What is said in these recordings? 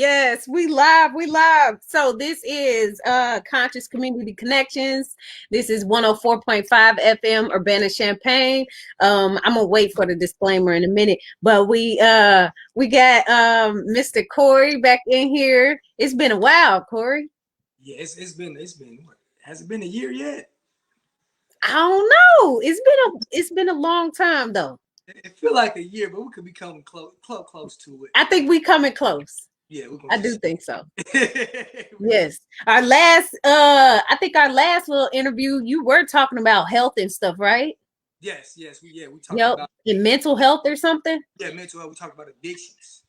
Yes, we live, we live. So this is Conscious Community Connections. This is 104.5 FM Urbana Champaign. I'm gonna wait for the disclaimer in a minute, but we got Mr. Corey back in here. It's been a while, Corey. Yeah, it's been what, has it been a year yet? I don't know. It's been a long time though. It feel like a year, but we could be coming close to it. I think we coming close. Yeah, we're gonna I do just think so. yes. Yes. Our last I think our last little interview, you were talking about health and stuff, right? We talked Yep. about In mental health or something? mental health. We talked about addictions.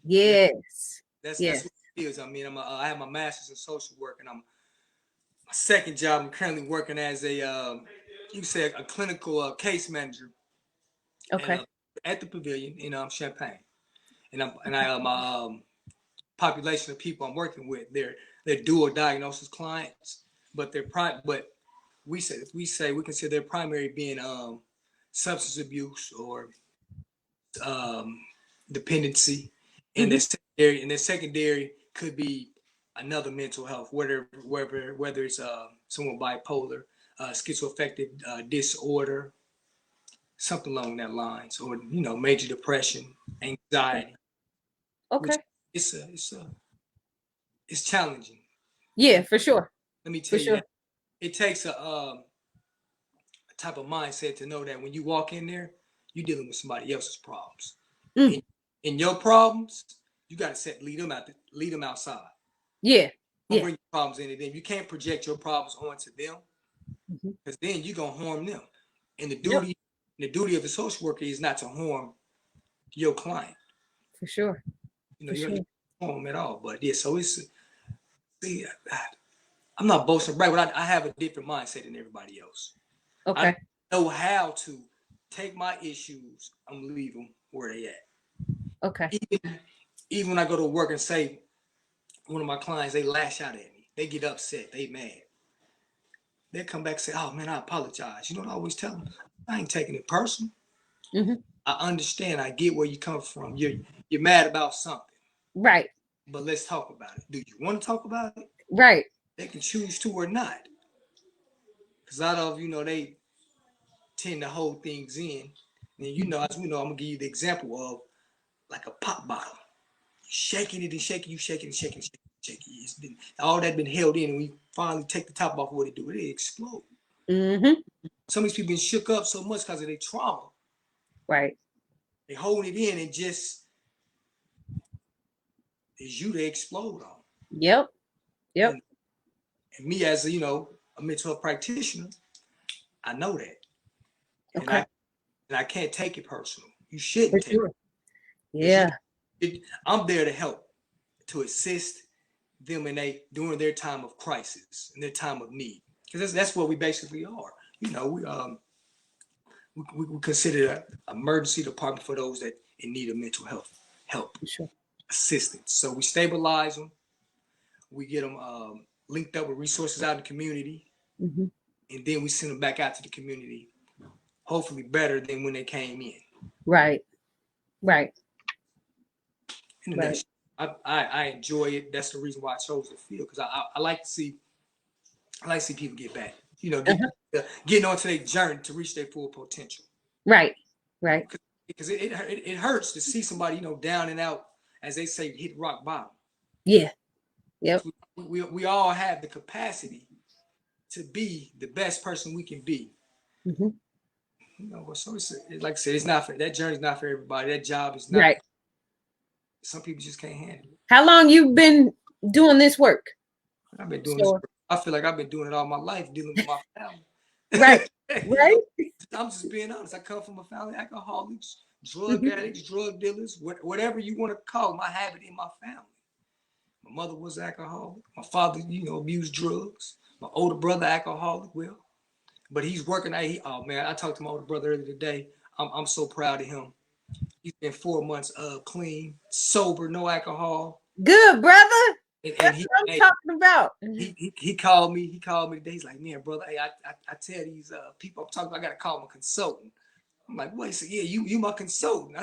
Yeah, Yes. that's Yes. what it is. I mean, I have my master's in social work, and my second job. I'm currently working as a you say a clinical case manager Okay. at the pavilion in Champaign, and my population of people I'm working with, they're dual diagnosis clients, but but we consider their primary being substance abuse or um, dependency, and their secondary could be another mental health, whether it's someone bipolar, schizoaffective disorder, something along that lines, or major depression, anxiety, which Okay. it's a it's challenging. Yeah, for sure. Let me For tell you sure. that it takes a type of mindset to know that when you walk in there, you're dealing with somebody else's problems. Mm. In your problems, you got to lead them outside. Yeah. Don't Yeah. bring your problems into them. You can't project your problems onto them Mhm. because then you're gonna harm them. And Yep. the duty of the social worker is not to harm your client. For sure. For You sure. don't harm them at all. But yeah, so see, I'm not boasting, right? But I have a different mindset than everybody else. I Okay. know how to take my issues and leave them where they at. Okay. Even when I go to work and say one of my clients, they lash out at me, they get upset, they mad. They come back and say, "Oh man, I apologize." You know what I always tell them? I ain't taking it personal. Hmm. I understand. I get where you come from. You're mad about something, Right. but let's talk about it. Do you want to talk about it? Right. They can choose to or not. Because out of they tend to hold things in. And as we know, I'm gonna give you the example of like a pop bottle. Shaking it and shaking, you shaking and shaking, shaking, shaking. It's been all that been held in, and we finally take the top off. What it do? It explode. Hmm. Some of these people been shook up so much because of their trauma. Right. They holding it in and just is you to explode on. Yep. Yep. And, and me as a mental health practitioner, I know that, and Okay. I can't take it personal. You For shouldn't take sure. it because Yeah. I'm there to help, to assist them during their time of crisis and their time of need, because that's what we basically are. We consider an emergency department for those that in need of mental health help For sure. assistance. So we stabilize them, we get them linked up with resources out in the community, Hmm. and then we send them back out to the community, hopefully better than when they came in. Right. Right. In the Right. next, I enjoy it. That's the reason why I chose the field, because I like to see people get back. Uh-huh. Getting onto their journey to reach their full potential. Right. Right. Because it hurts to see somebody down and out, as they say, hit rock bottom. Yeah. Yep. We all have the capacity to be the best person we can be. Hmm. So like I said, it's not for that journey's not for everybody. That job is not. Right. Some people just can't handle it. How long you been doing this work? I've been doing this. So, I feel like I've been doing it all my life, dealing with my right. family. Right. I'm just being honest. I come from a family of alcoholics, drug Hmm. addicts, drug dealers, whatever you want to call them. I have it in my family. My mother was alcoholic. My father, abused drugs. My older brother, alcoholic. Well, but he's working out. Oh man, I talked to my older brother earlier today. I'm so proud of him. He's been 4 months clean, sober, no alcohol. Good, brother. And That's what I'm talking about. he called me. He called me today. He's like, man, brother, hey, I tell these people I'm talking about, I gotta call him a consultant. I'm like, wait, so yeah, you my consultant. I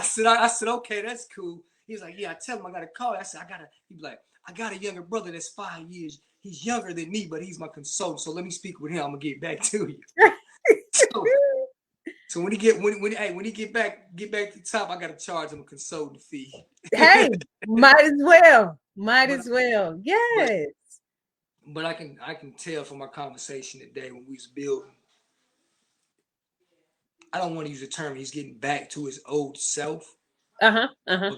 said, I said, okay, that's cool. He's like, yeah, I tell him I got to call. I said, he'd be like, I got a younger brother that's 5 years. He's younger than me, but he's my consultant. So let me speak with him. I'm gonna get back to you. So when he get back to the top, I gotta charge him a consultant fee. Hey, might as well. Might But as well. Yes. but I can tell from our conversation today when we was building. I don't want to use the term he's getting back to his old self. Uh-huh. Uh-huh.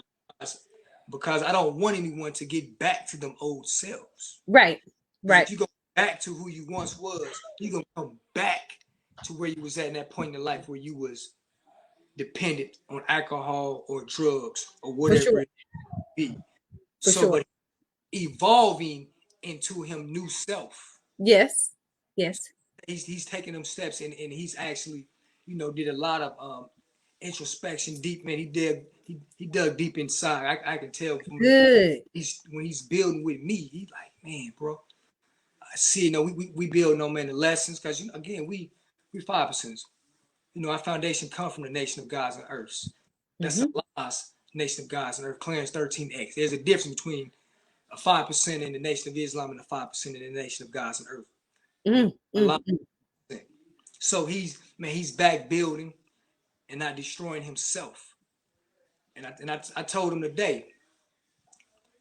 Because I don't want anyone to get back to them old selves. Right. Right. If you go back to who you once was, you're gonna come back to where you was at in that point in life where you was dependent on alcohol or drugs or whatever sure. it be. For So, sure. but evolving into him new self. Yes. Yes. He's taking them steps and he's actually, did a lot of introspection deep, man. He dug deep inside. I can tell from Good. when he's building with me, he's like, man, bro. I see, we build man the lessons because again, we 5%. Our foundation comes from the nation of gods and earths. That's Allah's nation of gods and earth, Clarence 13X. There's a difference between a 5% in the nation of Islam and a 5% in the nation of gods and earth. So he's back building and not destroying himself. And I told him today,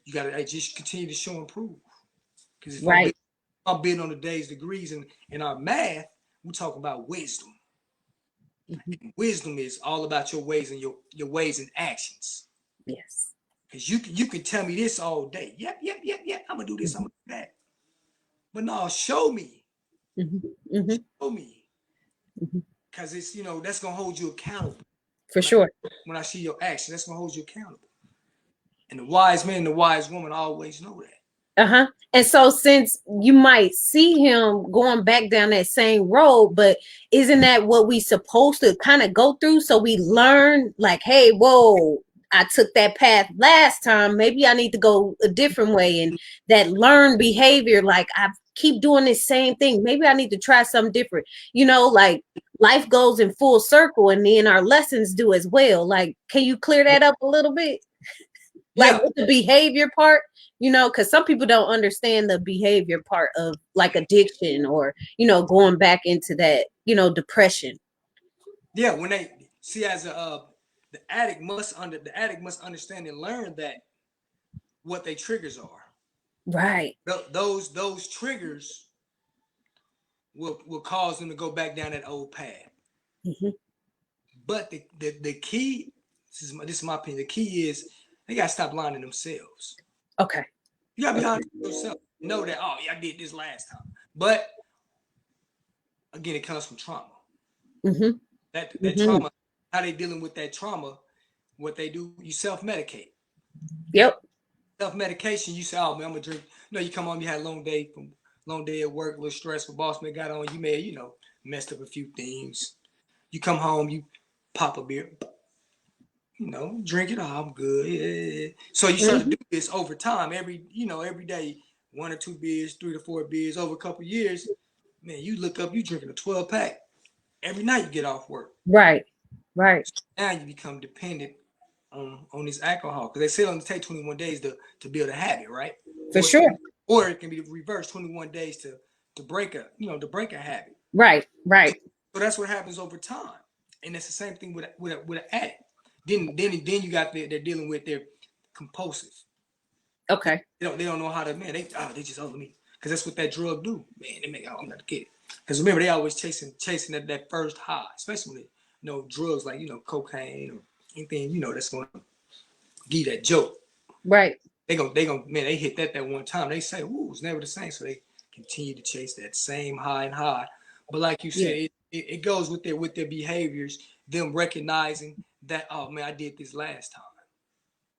you gotta just continue to show and prove. Because if I'm bidding on the day's degrees and in our math, we talk about wisdom. Wisdom is all about your ways and your ways and actions. Yes. Because you can tell me this all day. Yep. I'm gonna do this. I'm gonna do that. But no, show me. Show me. Because it's that's gonna hold you accountable. For sure. When I see your action, that's gonna hold you accountable. And the wise man and the wise woman always know that. Uh-huh. And so since you might see him going back down that same road, but isn't that what we supposed to kind of go through? So we learn like, hey, whoa, I took that path last time. Maybe I need to go a different way. And that learned behavior, like I keep doing this same thing. Maybe I need to try something different. Like life goes in full circle and then our lessons do as well. Like, can you clear that up a little bit? Like with the behavior part, because some people don't understand the behavior part of like addiction or, going back into that, depression. Yeah, when they see as the addict must understand and learn that what their triggers are. Right. Those triggers will cause them to go back down that old path. But the key, this is my opinion, the key is they gotta stop lying to themselves. Okay. You gotta be honest with yourself. Know that, oh yeah, I did this last time. But again, it comes from trauma. That trauma, how they dealing with that trauma, what they do, you self-medicate. Yep. Self-medication, you say, oh man, I'm gonna drink. You come home, you had a long day at work, a little stressful, boss man got on, you may, messed up a few things. You come home, you pop a beer, drink it. Oh, I'm good. Yeah. So you start to do this over time, every day, 1 or 2 beers, 3 to 4 beers over a couple of years. Man, you look up, you drinking a 12-pack every night you get off work. Right. So now you become dependent on this alcohol because they say it only take 21 days to build a habit, right? For sure. Or it can be reversed, 21 days to break a habit. Right. So that's what happens over time, and it's the same thing with an addict. Then you got they're dealing with their compulsive. Okay. They don't know how to, man. They just let me, because that's what that drug do, man. They make I'm not a kid. Because remember, they always chasing that first high, especially when drugs like cocaine or anything that's gonna give that joke. Right. They gonna man. They hit that one time. They say, "Ooh, it's never the same." So they continue to chase that same high and high. But like you said, it goes with their behaviors, them recognizing that, oh man, I did this last time.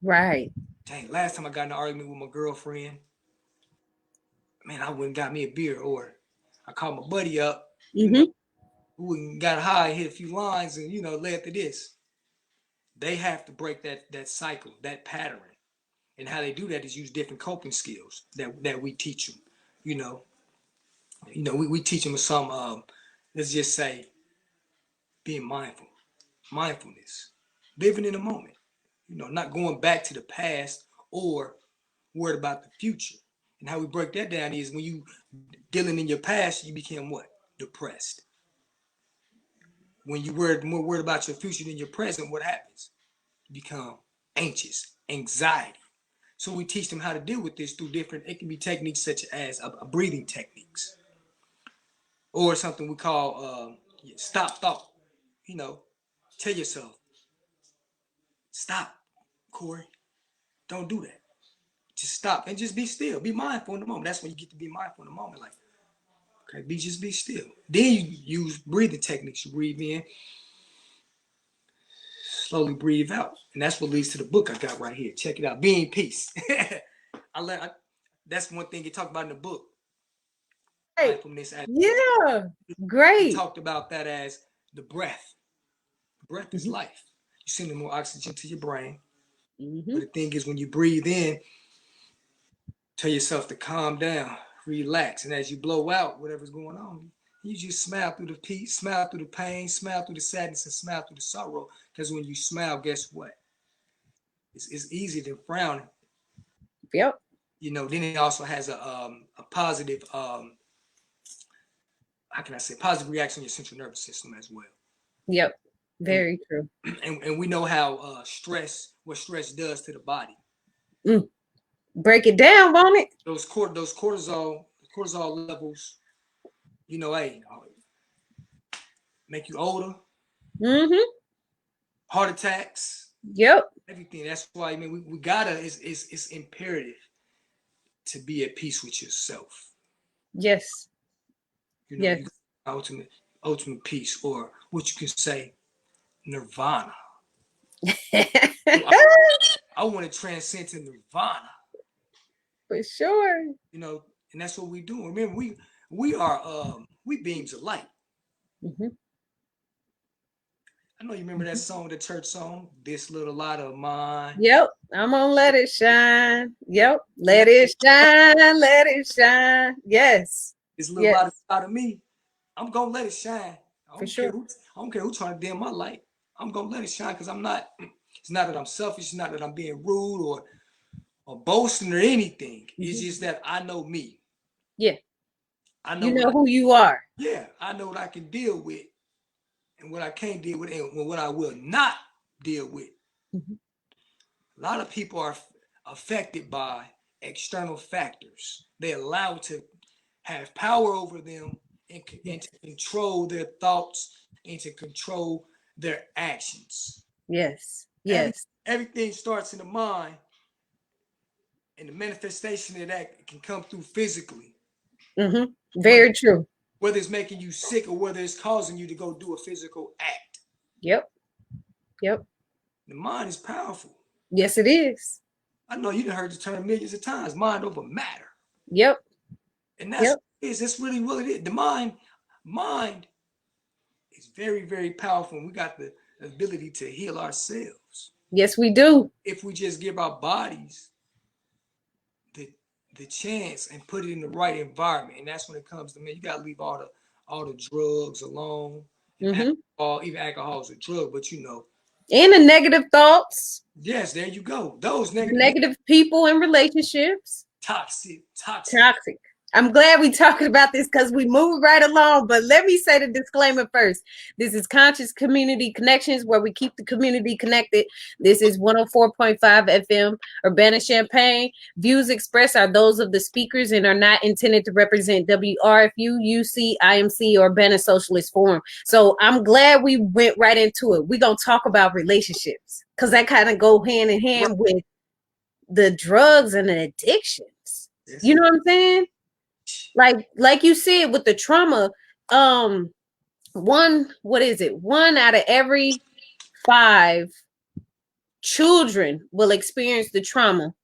Right. Dang, last time I got in an argument with my girlfriend, man, I went and got me a beer, or I called my buddy up, who got high, hit a few lines, and led to this. They have to break that cycle, that pattern, and how they do that is use different coping skills that we teach them. We teach them some. Let's just say, being mindfulness, living in the moment. not going back to the past or worried about the future. And how we break that down is when you dealing in your past, you become what? Depressed. When you more worried about your future than your present, what happens? You become anxious, anxiety. So we teach them how to deal with this through different, it can be techniques such as a breathing techniques or something we call stop thought. Tell yourself, stop, Corey, don't do that. Just stop and just be still. Be mindful in the moment. That's when you get to be mindful in the moment. Like, okay, just be still. Then you use breathing techniques. You breathe in, slowly breathe out. And that's what leads to the book I got right here. Check it out. Being Peace. That's one thing you talk about in the book. Hey, yeah, great. He talked about that as the breath. Breath is life. You're sending more oxygen to your brain. But the thing is, when you breathe in, tell yourself to calm down, relax. And as you blow out whatever's going on, you just smile through the peace, smile through the pain, smile through the sadness, and smile through the sorrow. Because when you smile, guess what? It's easier than frowning. Yep. Then it also has a positive, how can I say, positive reaction in your central nervous system as well. Yep. Very true. And we know how what stress does to the body. Break it down, won't it? Those cortisol levels, make you older. Heart attacks. Yep. Everything. That's why we gotta. It's imperative to be at peace with yourself. Yes. Yes. Ultimate peace, or what you can say, nirvana. I want to transcend to nirvana. For sure. And that's what we do. Remember, we are beams of light. I know you remember that song, the church song, "This Little Light of Mine." Yep, I'm gonna let it shine. Yep, let it shine, let it shine. Yes. This little light out of me, I'm gonna let it shine. I don't care who's trying to dim my light. I'm gonna let it shine because I'm not. It's not that I'm selfish. It's not that I'm being rude or boasting or anything. It's just that I know me. Yeah. I know who you are. Yeah, I know what I can deal with and what I can't deal with and what I will not deal with. A lot of people are affected by external factors. They allow to have power over them and to control their thoughts and to control their actions. Yes. Everything starts in the mind, and the manifestation of that can come through physically. Very true. Whether it's making you sick or whether it's causing you to go do a physical act. Yep. The mind is powerful. Yes, it is. I know you done heard the term millions of times, mind over matter. Yep. And that's really what it is. The mind is very, very powerful, and we got the ability to heal ourselves. Yes, we do. If we just give our bodies the chance and put it in the right environment. And that's when it comes to you gotta leave all the drugs alone. Alcohol, even alcohol is a drug, but and the negative thoughts. Yes, there you go. Those negative people and relationships. Toxic. I'm glad we talking about this because we move right along, but let me say the disclaimer first. This is Conscious Community Connections, where we keep the community connected. This is 104.5 FM, Urbana-Champaign. Views expressed are those of the speakers and are not intended to represent WRFU, UC, IMC, or Urbana Socialist Forum. So I'm glad we went right into it. We're going to talk about relationships because that kind of go hand in hand with the drugs and the addictions. Yes. You know what I'm saying? Like you said with the trauma, one out of every 5 children will experience the trauma.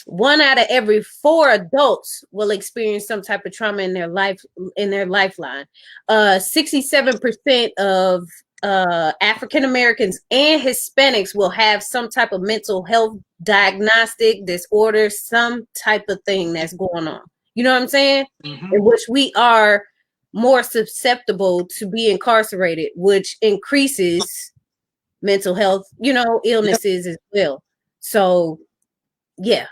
1 out of every 4 adults will experience some type of trauma in their lifeline. 67% of African Americans and Hispanics will have some type of mental health diagnostic disorder, some type of thing that's going on. You know what I'm saying? In which we are more susceptible to be incarcerated, which increases mental health, illnesses as well. So yeah,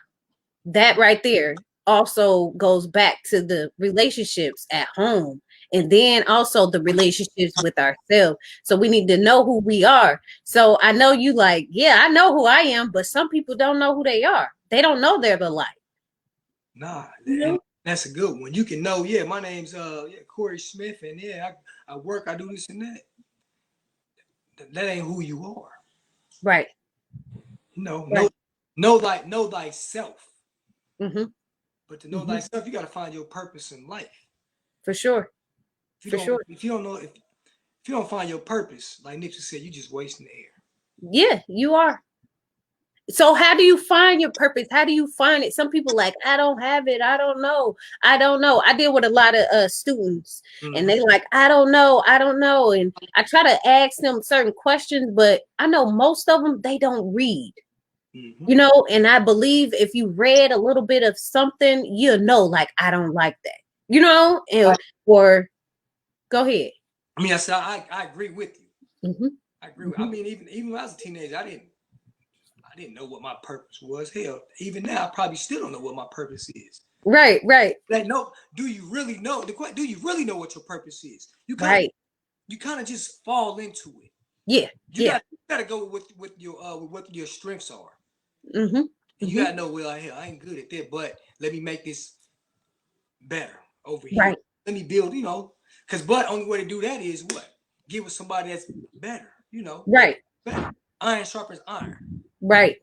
that right there also goes back to the relationships at home, and then also the relationships with ourselves. So we need to know who we are. So I know you like, yeah, I know who I am, but some people don't know who they are. They don't know they're the light. Nah, You and know? that's a good one. You can know, yeah, my name's Corey Smith, and yeah, I work, I do this and that. That ain't who you are. Right. You know, Right. know thyself. Mm-hmm. But to know Mm-hmm. thyself, you got to find your purpose in life. For sure. If you For don't, sure. if you don't know, if you don't find your purpose, like Nipsey said, you just wasting the air. Yeah, you are. So how do you find your purpose? How do you find it? Some people like, I don't have it. I don't know. I don't know. I deal with a lot of students, and Mm-hmm. they like, I don't know. I don't know. And I try to ask them certain questions, but I know most of them, they don't read, Mm-hmm. and I believe if you read a little bit of something, you'll know, like, I don't like that, or go ahead. I mean, I said I agree with you. Hmm. I agree with. I Hmm. mean, even when I was a teenager, I didn't know what my purpose was. Hell, even now, I probably still don't know what my purpose is. Right, right, Like, no, do you really know the question? Do you really know what your purpose is? right. You kind of just fall into it. Yeah, yeah. You got to go with what your strengths are, Hmm. and you Hmm. got to know, well, hell, I ain't good at that, but let me make this better over here. Right, Let me build, because only way to do that is what? Get with somebody that's better, that right, better. Iron sharpens iron. right,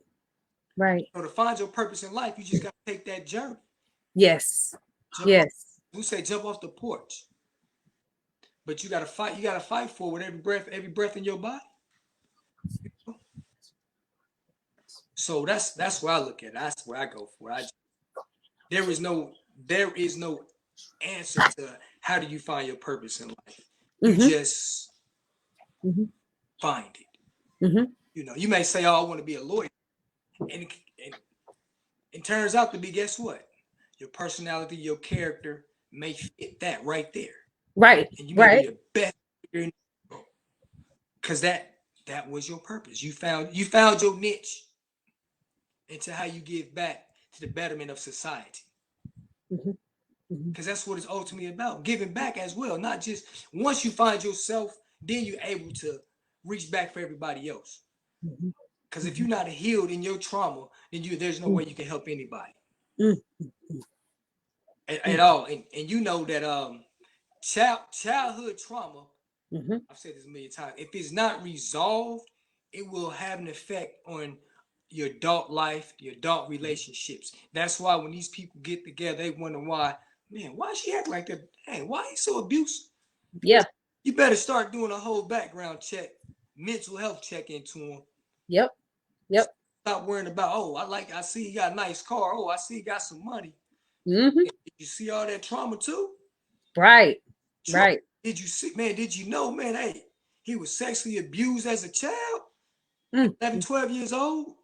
right. So to find your purpose in life, you just got to take that journey. Yes. Jump off. Yes. We say jump off the porch, but you got to fight. You got to fight for it with every breath in your body. So that's where I look at it. That's where I go for it. There is no answer to how do you find your purpose in life. You Hmm. just Hmm. find it. Hmm. You may say, "Oh, I want to be a lawyer," and it turns out to be, guess what? Your personality, your character may fit that right there, Right, and you may be right. the best in the world because that was your purpose. You found your niche into how you give back to the betterment of society. Hmm. Hmm. Because that's what it's ultimately about, giving back as well. Not just once you find yourself, then you're able to reach back for everybody else. Hmm. Because if you're not healed in your trauma, then there's no way you can help anybody Hmm. at all. And you know that childhood trauma, Hmm. I've said this a million times, if it's not resolved, it will have an effect on your adult life, your adult relationships. That's why when these people get together, they wonder why, man, why she act like that? Hey, why he so abusive? Yeah. You better start doing a whole background check, mental health check into him. Yep. Yep. Stop worrying about, oh, I see you got a nice car. Oh, I see you got some money. Hmm. Did you see all that trauma too? Right. Trauma. Right. Did you see, man, did you know, man, hey, he was sexually abused as a child, Mm. 11, 12 years old?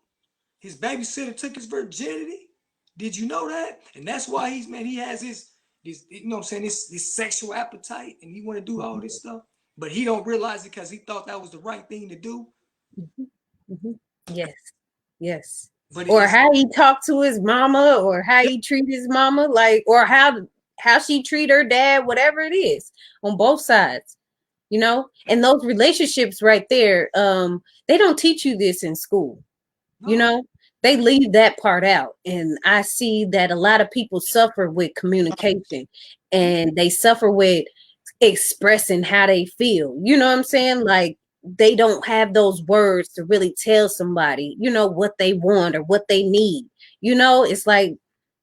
His babysitter took his virginity. Did you know that? And that's why he has his what I'm saying, this sexual appetite and he want to do all this stuff. But he don't realize it because he thought that was the right thing to do. Hmm. Hmm. Yes. Yes. But Or it's how he talked to his mama, or how he treat his mama, like, or how she treat her dad, whatever it is, on both sides. And those relationships right there, they don't teach you this in school. you no. know they leave that part out, and I see that a lot of people suffer with communication, and they suffer with expressing how they feel. You know what I'm saying? Like, they don't have those words to really tell somebody what they want or what they need. It's like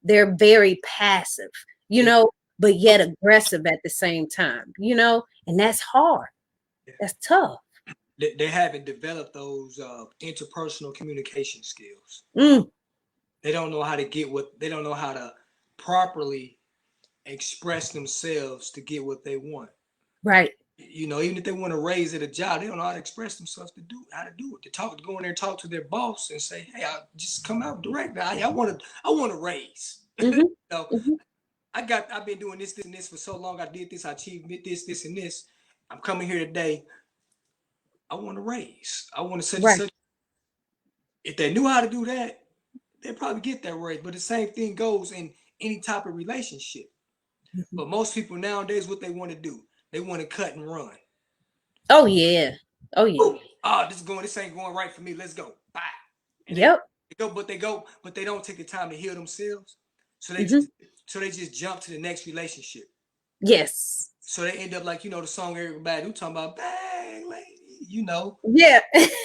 they're very passive, you They, know but yet aggressive at the same time, and that's hard. That's tough. they haven't developed those interpersonal communication skills. Mm, They don't know how to they don't know how to properly express themselves to get what they want. right. Even if they want to raise at a job, they don't know how to express themselves how to do it. To go in there and talk to their boss and say, "Hey, I just come out direct. I want to raise. Hmm. So Hmm. I've been doing this and this for so long. I did this. I achieved this, and this. I'm coming here today. I want to raise. I want to such and Right. such. If they knew how to do that, they'd probably get that raise. But the same thing goes in any type of relationship. Mhm. But most people nowadays, what they want to do, they want to cut and run. Oh yeah. Oh yeah. Ooh, this ain't going right for me. Let's go. Bye. And Yep. but they don't take the time to heal themselves. So they Hmm. just so they just jump to the next relationship. Yes. So they end up like the song everybody who talking about bag lady. Yeah.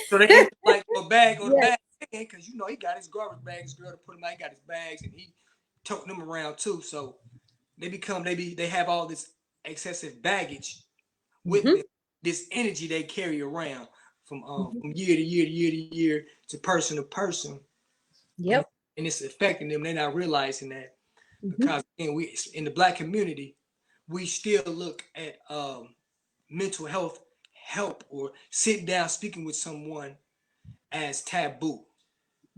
So they end up like a bag or the Yes. bag because he got his garbage bags, girl to put him out. He got his bags and he toting them around too. So they have all this excessive baggage with Hmm. them, this energy they carry around Hmm. from year to year to year to year to person, and, Yep. and it's affecting them. They're not realizing that Hmm. because again, we in the Black community, we still look at mental health help or sit down speaking with someone as taboo.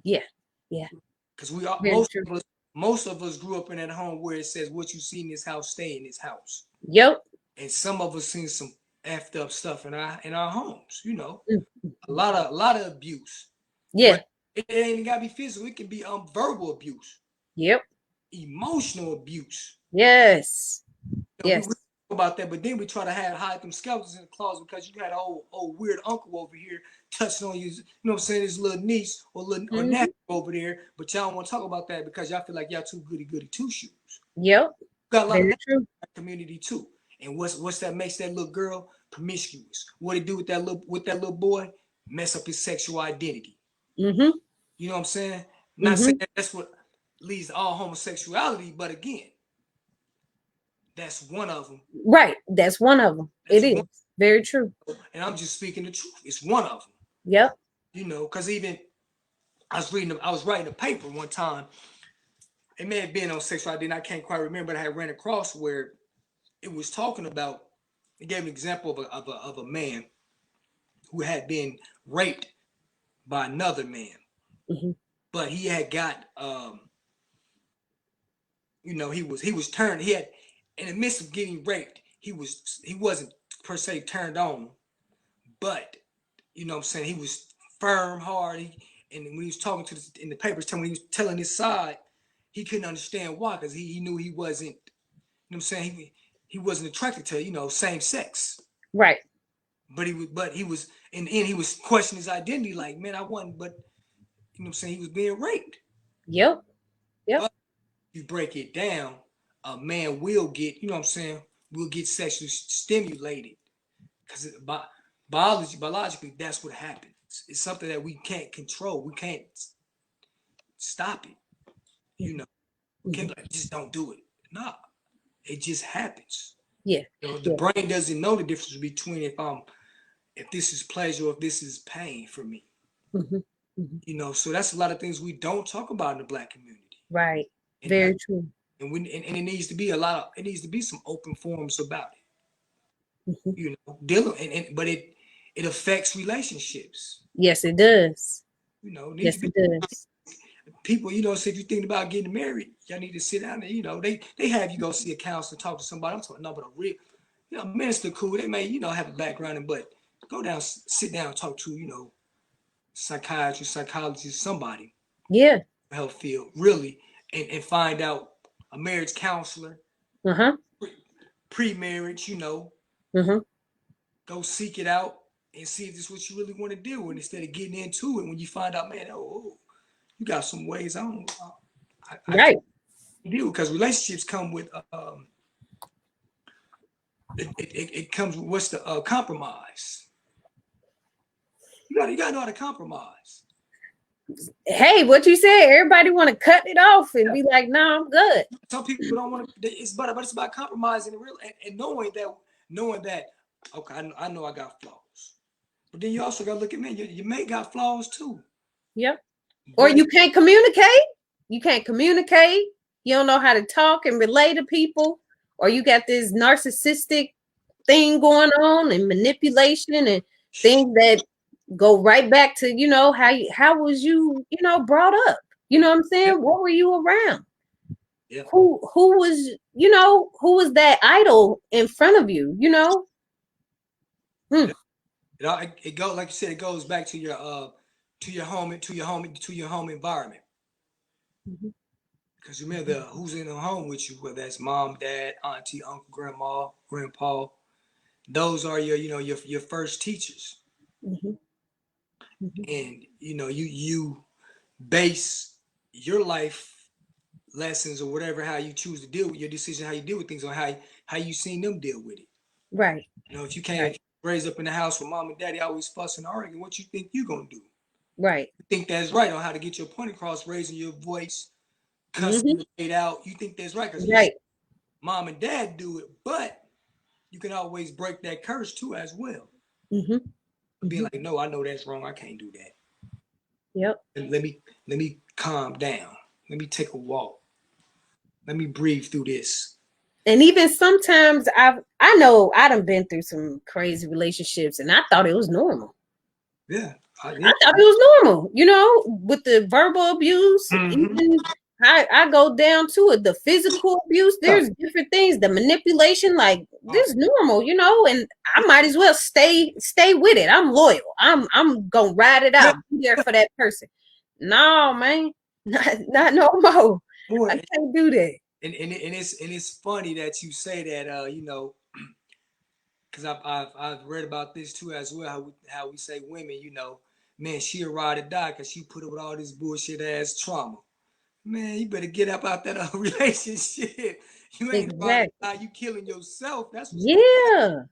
Yeah. Yeah. Because we are Very true. most of us grew up in that home where it says what you see in this house stay in this house. Yep. And some of us seen some effed up stuff in our homes, Mm. a lot of abuse. Yeah. But it ain't gotta be physical, it can be verbal abuse, Yep. emotional abuse. Yes. We Yes. talk about that, but then we try to hide them skeletons in the closet because you had an old weird uncle over here touching on you know what I'm saying, his little niece or Hmm. nephew over there, but y'all don't want to talk about that because y'all feel like y'all too goody two shoes. Yep. Got a lot of Very that true. community too. And what's that makes that little girl promiscuous? What it do with that little boy? Mess up his sexual identity. Hmm. You know what I'm saying? Not saying Hmm. that's what leads to all homosexuality, but again, that's one of them. Right. That's one of them. It That's one, is. Very true. and I'm just speaking the truth. It's one of them. Yep. Because even I was writing a paper one time. It may have been on sexual identity. I can't quite remember. But I had ran across where it was talking about. It gave an example of a man who had been raped by another man, Hmm. but he had got he was turned. He had in the midst of getting raped, he wasn't per se turned on, but you know what I'm saying, he was firm, hard. And when he was talking in the papers, when he was telling his side, he couldn't understand why because he knew he wasn't. You know what I'm saying, he wasn't attracted to same sex. Right. But he was in the end he was questioning his identity like, man, I wasn't, but you know what I'm saying, he was being raped. Yep. Yep. But you break it down, a man will get, will get sexually stimulated because biologically, that's what happens. It's something that we can't control. We can't stop it. You know, we Hmm. can't just don't do it. Nah, it just happens. Yeah. The Yeah. brain doesn't know the difference between if this is pleasure or if this is pain for me. Hmm. Hmm. So that's a lot of things we don't talk about in the Black community. Right. And Very true. and it needs to be it needs to be some open forums about it. Hmm. Dealing but it affects relationships. Yes, it does. It needs to Yes, be it does. people. So if you're thinking about getting married, y'all need to sit down and they have you go see a counselor, talk to somebody. I'm talking no, but a real minister cool. They may have a background, but go down, sit down, talk to psychiatrist, psychologist, somebody Yeah. health field really, and find out a marriage counselor, Uh-huh. pre-marriage. Uh-huh. Go seek it out and see if this is what you really want to do. And instead of getting into it, when you find out, man, you got some ways I Right. can't do because relationships come with it comes with what's the compromise. You gotta know how to compromise. Hey, what you said, everybody want to cut it off and Yeah. be like, no, I'm good. Some people don't want to. But it's about compromising and knowing that okay, I know I got flaws, but then you also got to look at me. Your mate got flaws too. Yep. Or But you can't communicate. You can't communicate. You don't know how to talk and relate to people. Or you got this narcissistic thing going on and manipulation and things that go right back to, how was you, brought up? You know what I'm yeah, saying? What were you around? yeah, Who was, who was that idol in front of you, Hmm. yeah. It goes, like you said, it goes back to your home environment. Mhm. Because remember who's in the home with you, whether that's mom, dad, auntie, uncle, grandma, grandpa. Those are your, your first teachers. Mhm. Mhm. And you base your life lessons or whatever, how you choose to deal with your decision, how you deal with things, on how you seen them deal with it. Right. If you can't Right. raise up in the house with mom and daddy always fussing and arguing, what you think you gonna do? Right. You think that's right on how to get your point across, raising your voice, cussing Mhm. the mate out. You think that's right because you see Right. mom and dad do it, but you can always break that curse too as well. Mhm. Being Mhm. like, no, I know that's wrong. I can't do that. Yep. And let me calm down. Let me take a walk. Let me breathe through this. And even sometimes I know I done been through some crazy relationships and I thought it was normal. Yeah. I thought it was normal, with the verbal abuse, Mm-hmm. even I go down to it, the physical abuse, Yeah. there's different things, the manipulation, like Oh, this is normal, and I might as well stay with it. I'm loyal. I'm gonna ride it yeah. out, be there for that person. No, man, not no more. I Boy, can't do that. and it's funny that you say that. Because I've read about this too as well. How we say women, man, she a ride or die because she put up with all this bullshit ass trauma. Man, you better get up out that relationship. You ain't ride or Exactly. die. You killing yourself. That's what's gonna happen. Yeah.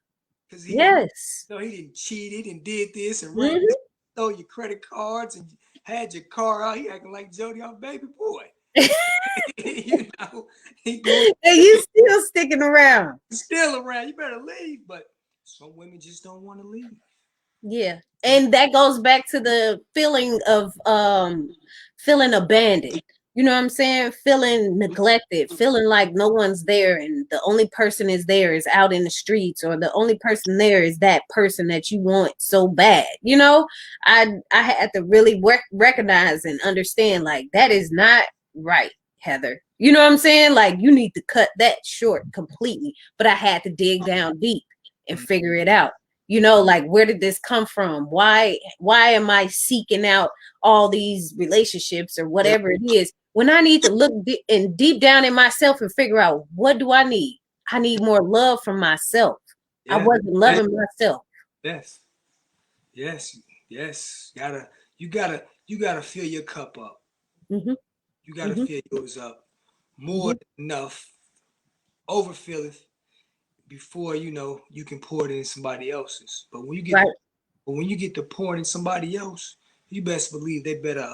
Because he didn't, Yes. no, he didn't cheat. He didn't did this and ran this, Hmm. stole your credit cards and had your car out. He acting like Jody, our baby boy. you know, he doing And you still sticking around. still around. You better leave. But some women just don't want to leave. Yeah. And that goes back to the feeling of feeling abandoned. You know what I'm saying? Feeling neglected, feeling like no one's there and the only person is there is out in the streets, or the only person there is that person that you want so bad. I had to really recognize and understand, like, that is not right, Heather. You know what I'm saying? Like, you need to cut that short completely. But I had to dig down deep and figure it out. Like, where did this come from? Why am I seeking out all these relationships or Yeah, whatever it is, when I need to look deep down in myself and figure out, what do I need? I need more love from myself. I yeah, wasn't loving myself. yes, yes, yes. You gotta fill your cup up. Hmm. You gotta Hmm. fill yours up more Hmm. than enough. Overfill it before you can pour it in somebody else's. Right. But when you get to pour it in somebody else, you best believe they better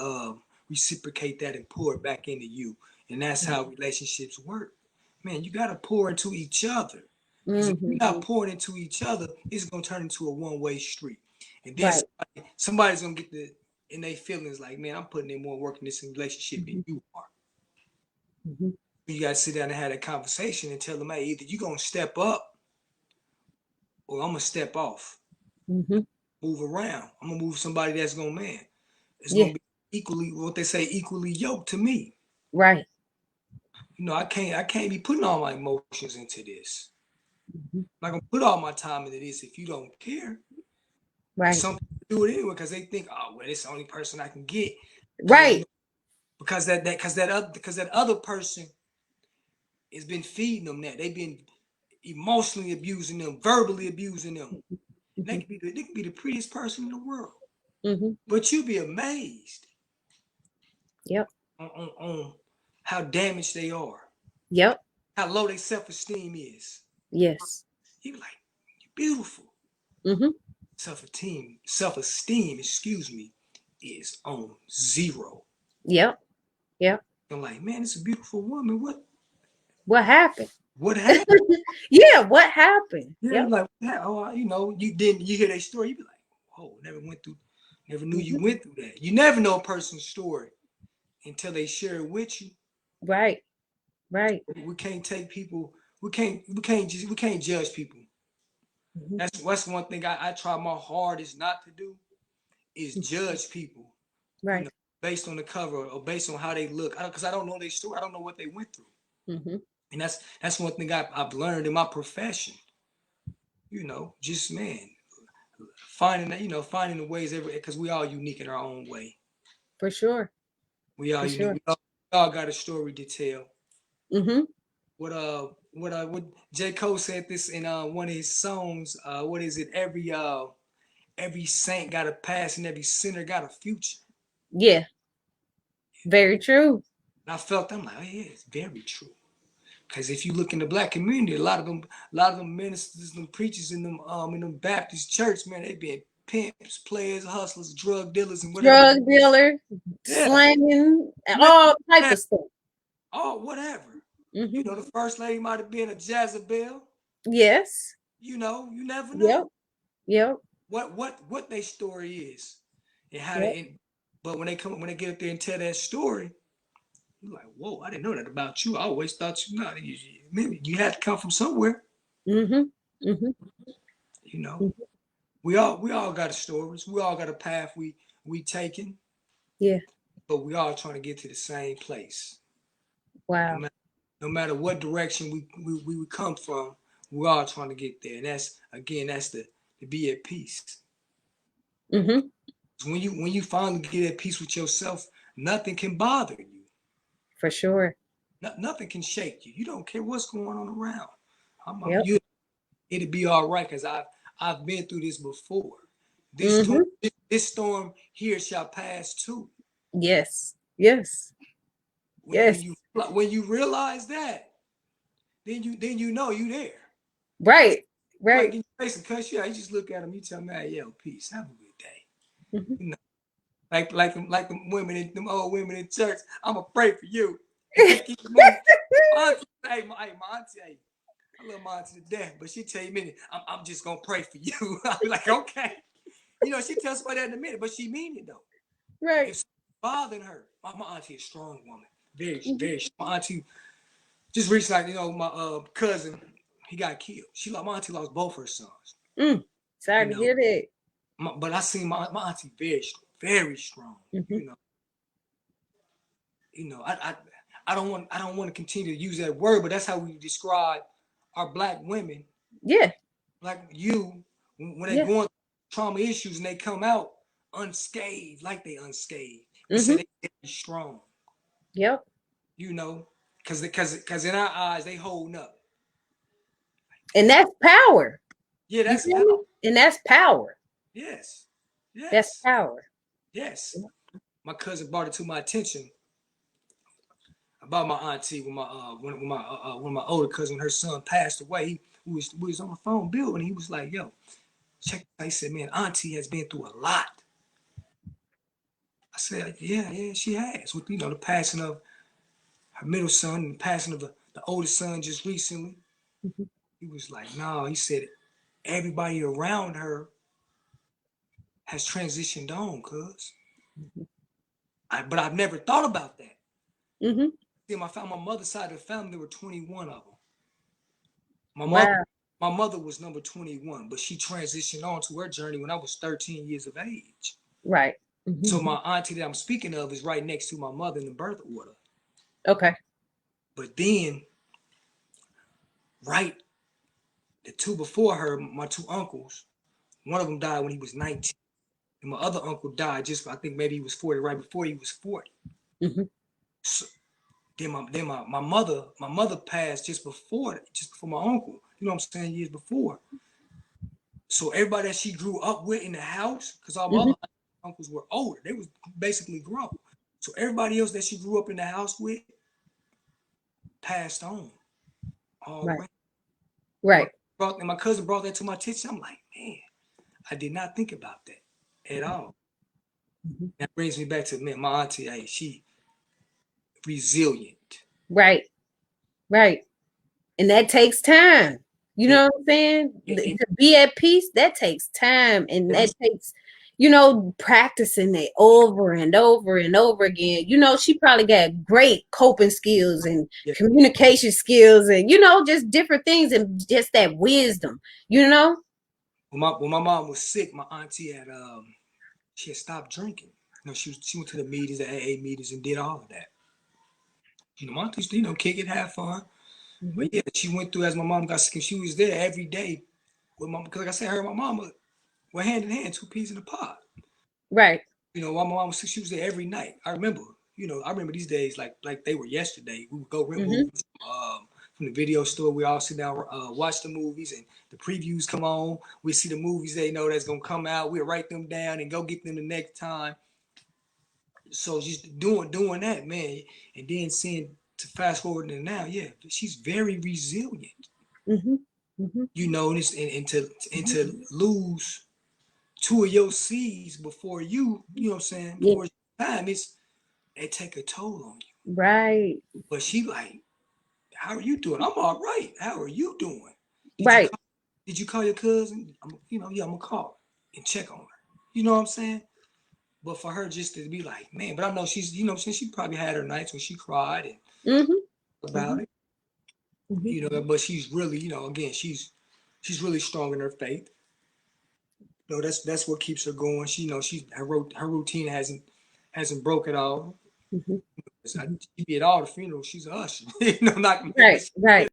reciprocate that and pour it back into you. And that's how relationships work. Man, you gotta pour into each other. Because if you're Hmm. not pouring into each other, it's gonna turn into a one-way street. And then Right. somebody's gonna get in their feelings like, man, I'm putting in more work in this relationship than Hmm. you are. Hmm. You gotta sit down and have that conversation and tell them, hey, either you're gonna step up or I'm gonna step off. Hmm. Move around. I'm gonna move somebody that's gonna, man. It's Yeah. gonna be equally, what they say, equally yoked to me. Right. I can't be putting all my emotions into this. Hmm. I'm not gonna put all my time into this if you don't care. But Right. some people do it anyway because they think, oh well, it's the only person I can get. Because Right. that other person has been feeding them that. They've been emotionally abusing them, verbally abusing them. And Hmm. they can be the prettiest person in the world. Hmm. But you'd be amazed Yep. on how damaged they are, Yep. how low their self-esteem is. Yes. You be like, you're beautiful. Hmm. Self-esteem, excuse me, is on zero. Yep. Yep. I'm like, man, it's a beautiful woman. What happened? What happened? Yeah, what happened? Yeah, Yep. like, oh, you hear their story, you be like, whoa, never knew you Hmm. went through that. You never know a person's story until they share it with you. Right. Right. We can't take people. We can't judge people. Hmm. That's one thing I try my hardest not to do is judge people. You Right. know, based on the cover or based on how they look. Because I don't know their story. I don't know what they went through. Hmm. And that's one thing I've learned in my profession. Just man, finding that, finding the ways because we all unique in our own way. For sure. We all For unique. sure. We all got a story to tell. Mm-hmm. What J. Cole said this in one of his songs. What is it? Every saint got a past and every sinner got a future. Yeah. Very true. And I felt, I'm like, oh yeah, it's very true. Because if you look in the black community, a lot of them ministers and preachers in them Baptist church, man, they been pimps, players, hustlers, drug dealers, and whatever. Drug dealer, Yeah, slanging, man, all type yeah, of stuff. whatever. Mm-hmm. The first lady might have been a Jezebel. Yes. You never Yep. know Yep. what their story is and how Yep. but when they get up there and tell that story, you're like, whoa, I didn't know that about you. I always thought you had to come from somewhere. Mm-hmm. Mm-hmm. You know, Mm-hmm. we all got stories. We all got a path we taking. Yeah. But we all trying to get to the same place. Wow. No matter what direction we come from, we're all trying to get there. And that's to be at peace. Mm-hmm. When you finally get at peace with yourself, nothing can bother you. For sure. Nothing can shake you. You don't care what's going on around. Yep. It'll be all right because I've been through this before. This Mm-hmm. storm, this storm here shall pass too. Yes. Yes. Yes. When you realize that, then you know you there. Right. Like Right. in your face and cuss you out, you just look at them. You tell me, hey, yo, peace, have a good day. Mm-hmm. You know, like them women in them old women in church. I'ma pray for you. Keep it moving. My auntie, my auntie, I love my auntie to death, but she tell you, minute, I'm just gonna pray for you. I'll be like, okay. She tells somebody that in a minute, but she mean it though. Right. If bothering her, my auntie is a strong woman, very, Mm-hmm. very. My auntie just recently, my cousin, he got killed. My auntie lost both her sons. Sorry You to know, hear that. but I seen my auntie very strong. Mm-hmm. I don't want to continue to use that word, but that's how we describe our black women, Yeah. like you, when they Yeah. go on trauma issues and they come out unscathed, like they unscathed. We Mm-hmm. say they strong, Yep. because in our eyes they holding up. And that's power. Yeah, You that's feel power. me? And that's power. Yes, That's yes, power. yes. My cousin brought it to my attention about my auntie when one of my older cousin, her son passed away. We was on the phone bill and he was like, "Yo, check." I said, "Man, auntie has been through a lot." I said, "Yeah, she has." With the passing of her middle son and the passing of the oldest son just recently. Mm-hmm. He was like, "No," he said, "Everybody around her has transitioned on, cuz." But I've never thought about that. Mm-hmm. See, my mother's side of the family, there were 21 of them. My mother, Wow. my mother was number 21, but she transitioned on to her journey when I was 13 years of age. Right. Mm-hmm. So my auntie that I'm speaking of is right next to my mother in the birth order. Okay. But then, right, the two before her, my two uncles, one of them died when he was 19. And my other uncle died just, I think maybe he was 40, right before he was 40. Mm-hmm. So then my mother passed just before my uncle. You know what I'm saying? Years before. So everybody that she grew up with in the house, because all my Mm-hmm. other uncles were older, they was basically grown. So everybody else that she grew up in the house with passed on Right. already. Right. And my cousin brought that to my attention. I'm like, man, I did not think about that at all. Mm-hmm. That brings me back to my auntie. Hey, she resilient. Right. Right. And that takes time. You It, know what I'm saying? it, To be at peace, that takes time. And that it, takes, practicing it over and over and over again. She probably got great coping skills and it, communication skills and, just different things and just that wisdom, when my mom was sick, my auntie she had stopped drinking. She went to the meetings, the AA meetings, and did all of that. My auntie used to, kick it, have fun. Mm-hmm. But yeah, she went through as my mom got sick. She was there every day with mom because like I said, her and my mama We're hand in hand, two peas in a pod. Right. You know, my mom was, she was there every night. I remember, you know, I remember these days like they were yesterday. We would go rent movies from the video store. We all sit down, watch the movies, and the previews come on. We see the movies they know that's gonna come out. We'll write them down and go get them the next time. So just doing that, man, and then seeing to fast forward to now, yeah, she's very resilient. Mm-hmm. Mm-hmm. You know, and to lose two of your seeds before you know what I'm saying, Yeah. before time, it take a toll on you. Right. But she like, how are you doing? I'm all right. How are you doing? Did you Right. call, did you call your cousin? You know, yeah, I'm gonna call and check on her. You know what I'm saying? But for her just to be like, man, but I know she's, you know what I'm saying, she probably had her nights when she cried and Mm-hmm. about Mm-hmm. it, Mm-hmm. you know, but she's really, you know, again, she's really strong in her faith. You know, that's what keeps her going. She, you know, her routine hasn't broke at all. Mm-hmm. She be at all the funerals. She's a usher. You know, not but Right. she Right.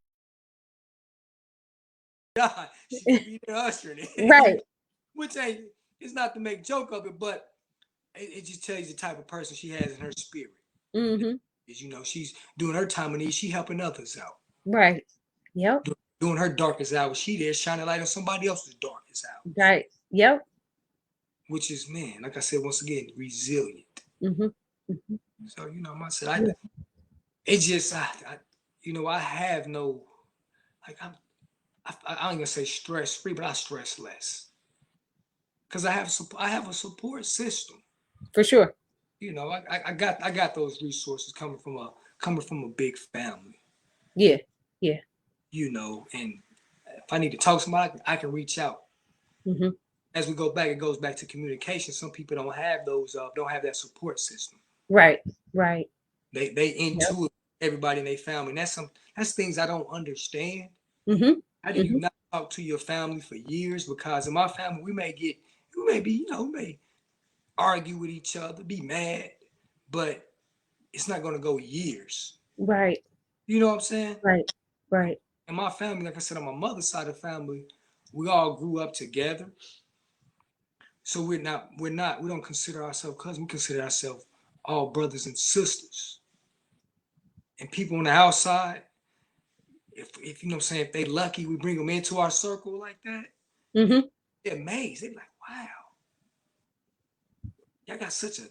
died. She could be there ushering it. You Right. know, which ain't, it's not to make joke of it, but it just tells you the type of person she has in her spirit. Mm-hmm. Is, you know, she's doing her time of need. She helping others out. Right. Yep. Doing her darkest hour. She there shining light on somebody else's darkest hours. Right. Yep. Which is, man, like I said once again, resilient. Mm-hmm. Mm-hmm. So you know, I Yeah. it just you know, I have no like I ain't gonna say stress free, but I stress less because I have a support system. For sure. You know, I got those resources coming from a big family. Yeah. Yeah. You know, and if I need to talk to somebody, I can reach out. Mm-hmm. As we go back, it goes back to communication. Some people don't have that support system. Right. Right. They Yep. into it, everybody in their family. And that's things I don't understand. Mm-hmm. How do you Mm-hmm. not talk to your family for years? Because in my family, we may be, you know, we may argue with each other, be mad, but it's not gonna go years. Right. You know what I'm saying? Right. Right. In my family, like I said, on my mother's side of the family, we all grew up together. So we don't consider ourselves cousins, we consider ourselves all brothers and sisters. And people on the outside, if you know what I'm saying, if they lucky, we bring them into our circle like that, Mm-hmm. they're amazed. They're like, wow, y'all got such a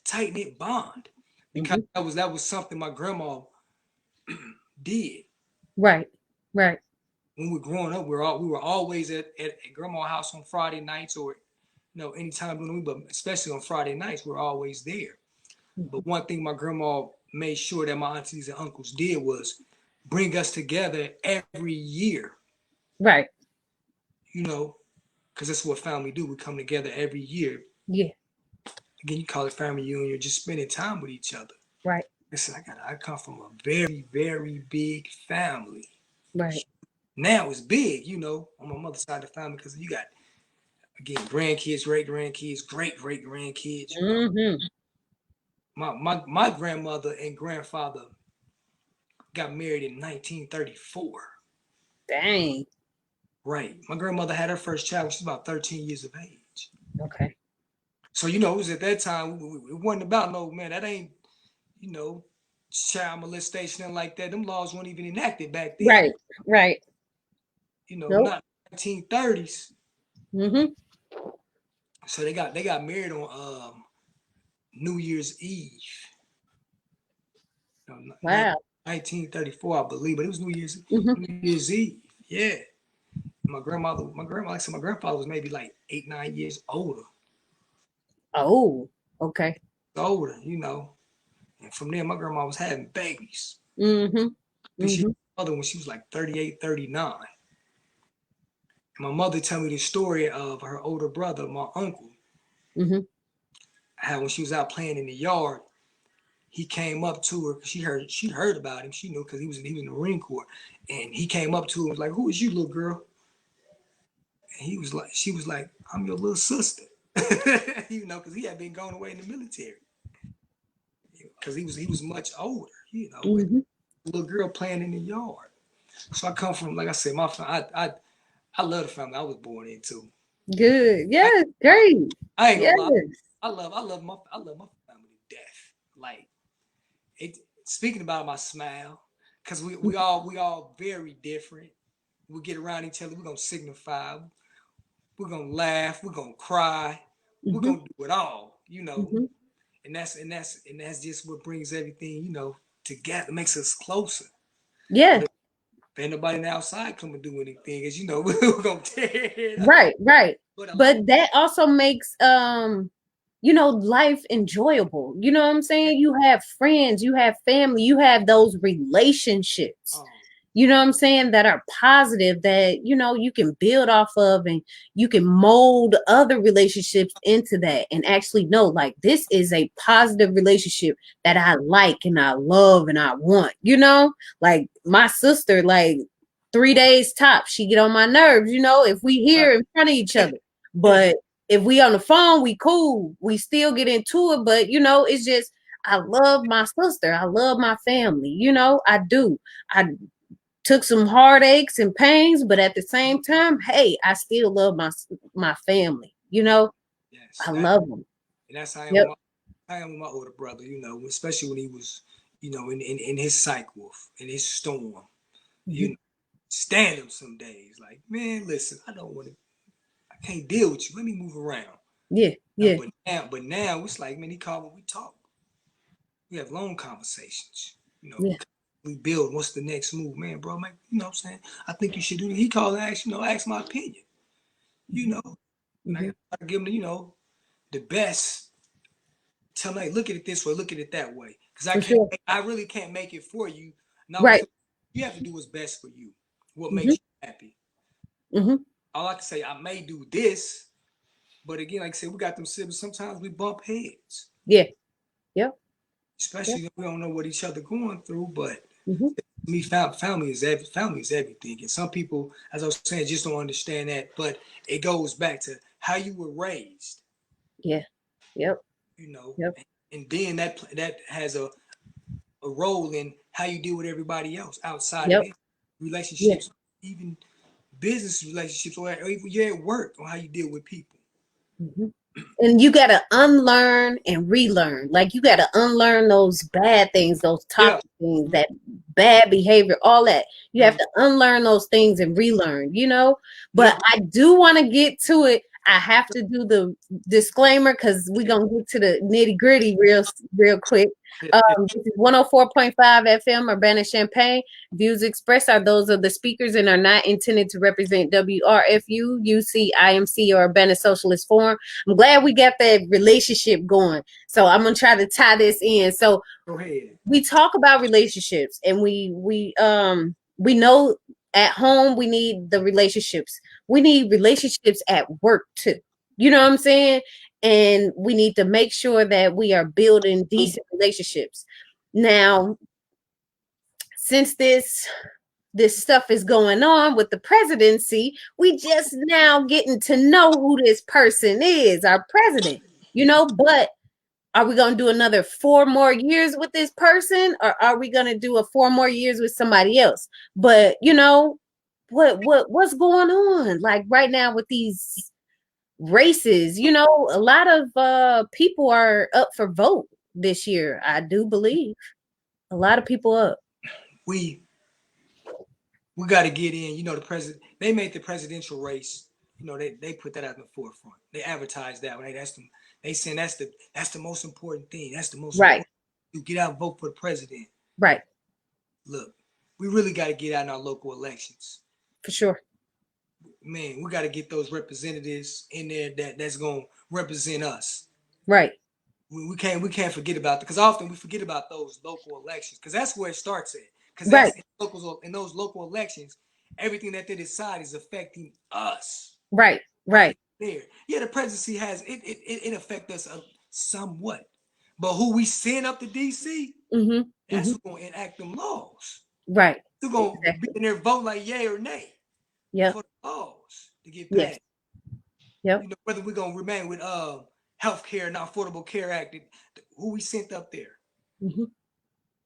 tight knit bond. Because Mm-hmm. that was something my grandma did. Right. Right. When we were growing up, we were always at grandma's house on Friday nights or you know, anytime during the week, but especially on Friday nights, we're always there. Mm-hmm. But one thing my grandma made sure that my aunties and uncles did was bring us together every year, Right. you know, because that's what family do. We come together every year. Yeah. Again, you call it family reunion, you're just spending time with each other. Right. Listen, I come from a very, very big family. Right. Now it's big, you know, on my mother's side of the family because you got, again, grandkids, great grandkids, great great grandkids, you know. Mm-hmm. My grandmother and grandfather got married in 1934. Dang. Right. My grandmother had her first child when she was about 13 years of age. Okay. So, you know, it was at that time, it wasn't about no, man, that ain't, you know, child molestation and like that. Them laws weren't even enacted back then. Right. Right. You know, Nope. not 1930s. Mm-hmm. So they got married on New Year's Eve. You know, Wow. 1934, I believe, but it was Mm-hmm. New Year's Eve. Yeah. Like I said, my grandfather was maybe like 8, 9 years Oh. Okay. you know. And from there, my grandma was having babies. Mm-hmm. I think she had Mm-hmm. a mother when she was like 38, 39. And my mother tell me the story of her older brother, my uncle, Mm-hmm. how when she was out playing in the yard, he came up to her. She heard about him. She knew because he was in the Marine Corps. And he came up to her and was like, "Who is you, little girl?" And she was like, "I'm your little sister." You know, because he had been going away in the military. Because he was much older, you know, and Mm-hmm. little girl playing in the yard. So I come from, like I said, I love the family I was born into. Good. I, Yes. Great. I ain't gonna Yes. lie. I love my family to death. Like it. Speaking about my smile, because we all very different. We get around each other. We're gonna signify. We're gonna laugh. We're gonna cry. We're Mm-hmm. gonna do it all. You know, Mm-hmm. and that's just what brings everything together, makes us closer. Yeah. But if ain't nobody on the outside come and do anything, as you know, we're gonna tear it up. Right. Right. But I like But that also makes life enjoyable. You know what I'm that. saying? You have friends, you have family, you have those relationships. Oh, You know what I'm saying, that are positive, that you can build off of, and you can mold other relationships into that, and actually know, like, this is a positive relationship that I like and I love and I want. Like my sister, like 3 days top, she get on my nerves, if we right. hear in front of each other. Yeah. But if we on the phone, we cool, we still get into it. But it's just, I love my sister, I love my family, I do. I took some heartaches and pains, but at the same time, hey, I still love my family. Yes. I love them. And that's how Yep. I am with my older brother. Especially when he was, in his cycle, in his storm. You Hmm. know, stand him some days. Like, man, listen, I don't want to. I can't deal with you. Let me move around. Yeah. No, Yeah. but now it's like, man, he called when we talk. We have long conversations. Yeah. We build. What's the next move, man, bro? Man, you know what I'm saying? I think you should do. He called and asked my opinion. You Hmm. know, and Hmm. I give him the best. Tell me, hey, look at it this way, look at it that way. Because For sure. I really can't make it for you. Not Right. because you have to do what's best for you, what makes Hmm. you happy. Hmm. All I can say, I may do this, but again, like I said, we got them siblings. Sometimes we bump heads, Yeah. Yep. Yep. especially if we don't know what each other going through. But Hmm. me, family is everything. And some people, as I was saying, just don't understand that. But it goes back to how you were raised, Yeah. Yep. you know, Yep. and then that has a role in how you deal with everybody else outside of Yep. it, Yeah. relationships, even business relationships, or even you're at work, on how you deal with people. Hmm. And you got to unlearn and relearn. Like, you got to unlearn those bad things, those Yeah. toxic things, that bad behavior, all that. You have Mm, to unlearn those things and relearn. yeah. But I do want to get to it. I have to do the disclaimer because we're going to get to the nitty gritty real quick. Yeah. Yeah. This is 104.5 FM, Urbana Champaign. Views expressed are those of the speakers and are not intended to represent WRFU, UC, IMC, or Urbana Socialist Forum. I'm glad we got that relationship going. So I'm gonna try to tie this in. So Go ahead. we talk about relationships, and we know at home we need the relationships. We need relationships at work too. You know what I'm saying? And we need to make sure that we are building decent relationships. Now, since this stuff is going on with the presidency, we just now getting to know who this person is, our president. But are we going to do another 4 more years with this person, or are we going to do a 4 more years with somebody else? But what's going on, like, right now with these races? A lot of people are up for vote this year, I do believe. A lot of people up. We we got to get in. The president. They made the presidential race. They put that out in the forefront. They advertised that. Right. They saying that's the most important thing. That's the most Right. important. You get out and vote for the president. Right. Look, we really got to get out in our local elections. For sure. Man, we got to get those representatives in there that's gonna represent us. Right. We can't forget about that, because often we forget about those local elections, because that's where it starts at. Because Right. that's in those local elections, everything that they decide is affecting us Right. right Right. there. Yeah, the presidency has it affect us somewhat, but who we send up to DC, Mm-hmm. that's Mm-hmm. who's gonna enact them laws. Right. Who's gonna be Exactly. in there vote like yay or nay Yep. for the laws to get Yes. passed. Yep. Whether we're gonna remain with health care and Affordable Care Act, who we sent up there. Mm-hmm.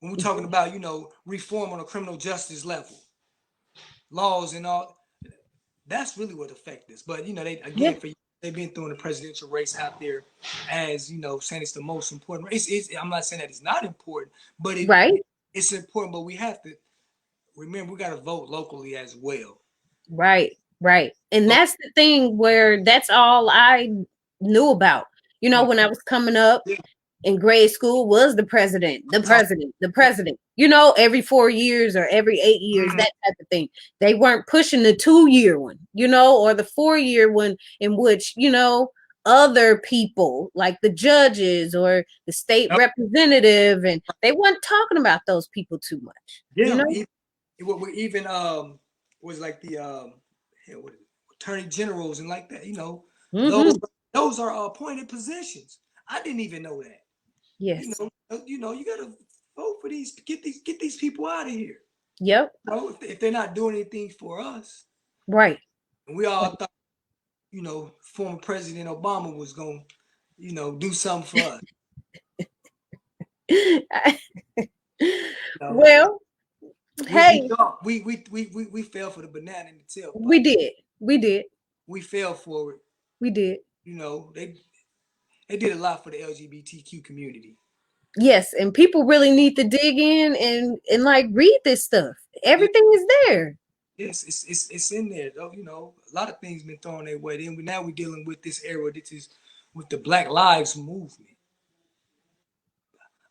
When we're Mm-hmm. talking about, reform on a criminal justice level, laws and all, That's really what affected us. But they Yeah. again they've been throwing the presidential race out there as saying it's the most important race. I'm not saying that it's not important, but Right. it's important. But we have to remember we got to vote locally as well. Right. Right. And Oh, that's the thing where that's all I knew about. When I was coming up yeah, in grade school was the president, the talk. president, the president. Every 4 years or every 8 years, Mhm. that type of thing. They weren't pushing the 2 year one, or the 4 year one in which, other people like the judges or the state Yep. representative, and they weren't talking about those people too much, Yeah, even was like the what is it, attorney generals and like that. Those Hmm. those are appointed positions. I didn't even know that. Yes. You got to vote for these. Get these people out of here. Yep. If they're not doing anything for us, Right. and we all thought former President Obama was going to do something for us. You know, Well, we hey, thought we fell for the banana in the we tailpipe. did. We did. We fell for it. We did. They did a lot for the LGBTQ community. Yes, and people really need to dig in and like read this stuff. Yeah, Everything is there. yes, it's in there though. A lot of things been thrown their way. Then now we're dealing with this era. This is with the Black Lives Movement